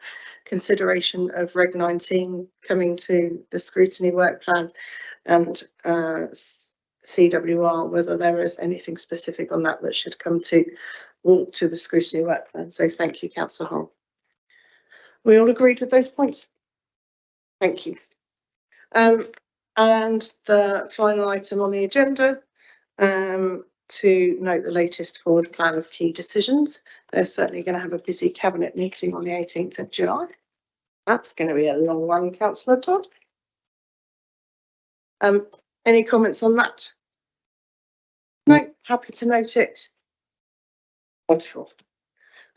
of Reg 19 coming to the scrutiny work plan, and CWR, whether there is anything specific on that should come to walk to the scrutiny work plan. So thank you, Councillor Hull. We all agreed with those points? Thank you. And the final item on the agenda, to note the latest forward plan of key decisions. They're certainly going to have a busy cabinet meeting on the 18th of July. That's going to be a long one, Councillor Todd. Any comments on that? No, happy to note it. Wonderful.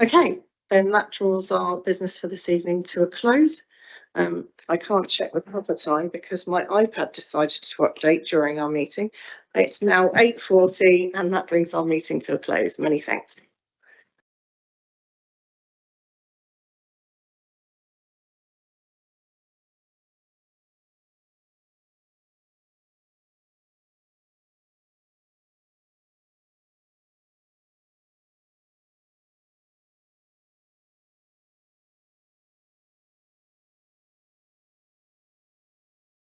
Okay, then that draws our business for this evening to a close. I can't check the proper time because my iPad decided to update during our meeting. It's now 8:40 and that brings our meeting to a close. Many thanks.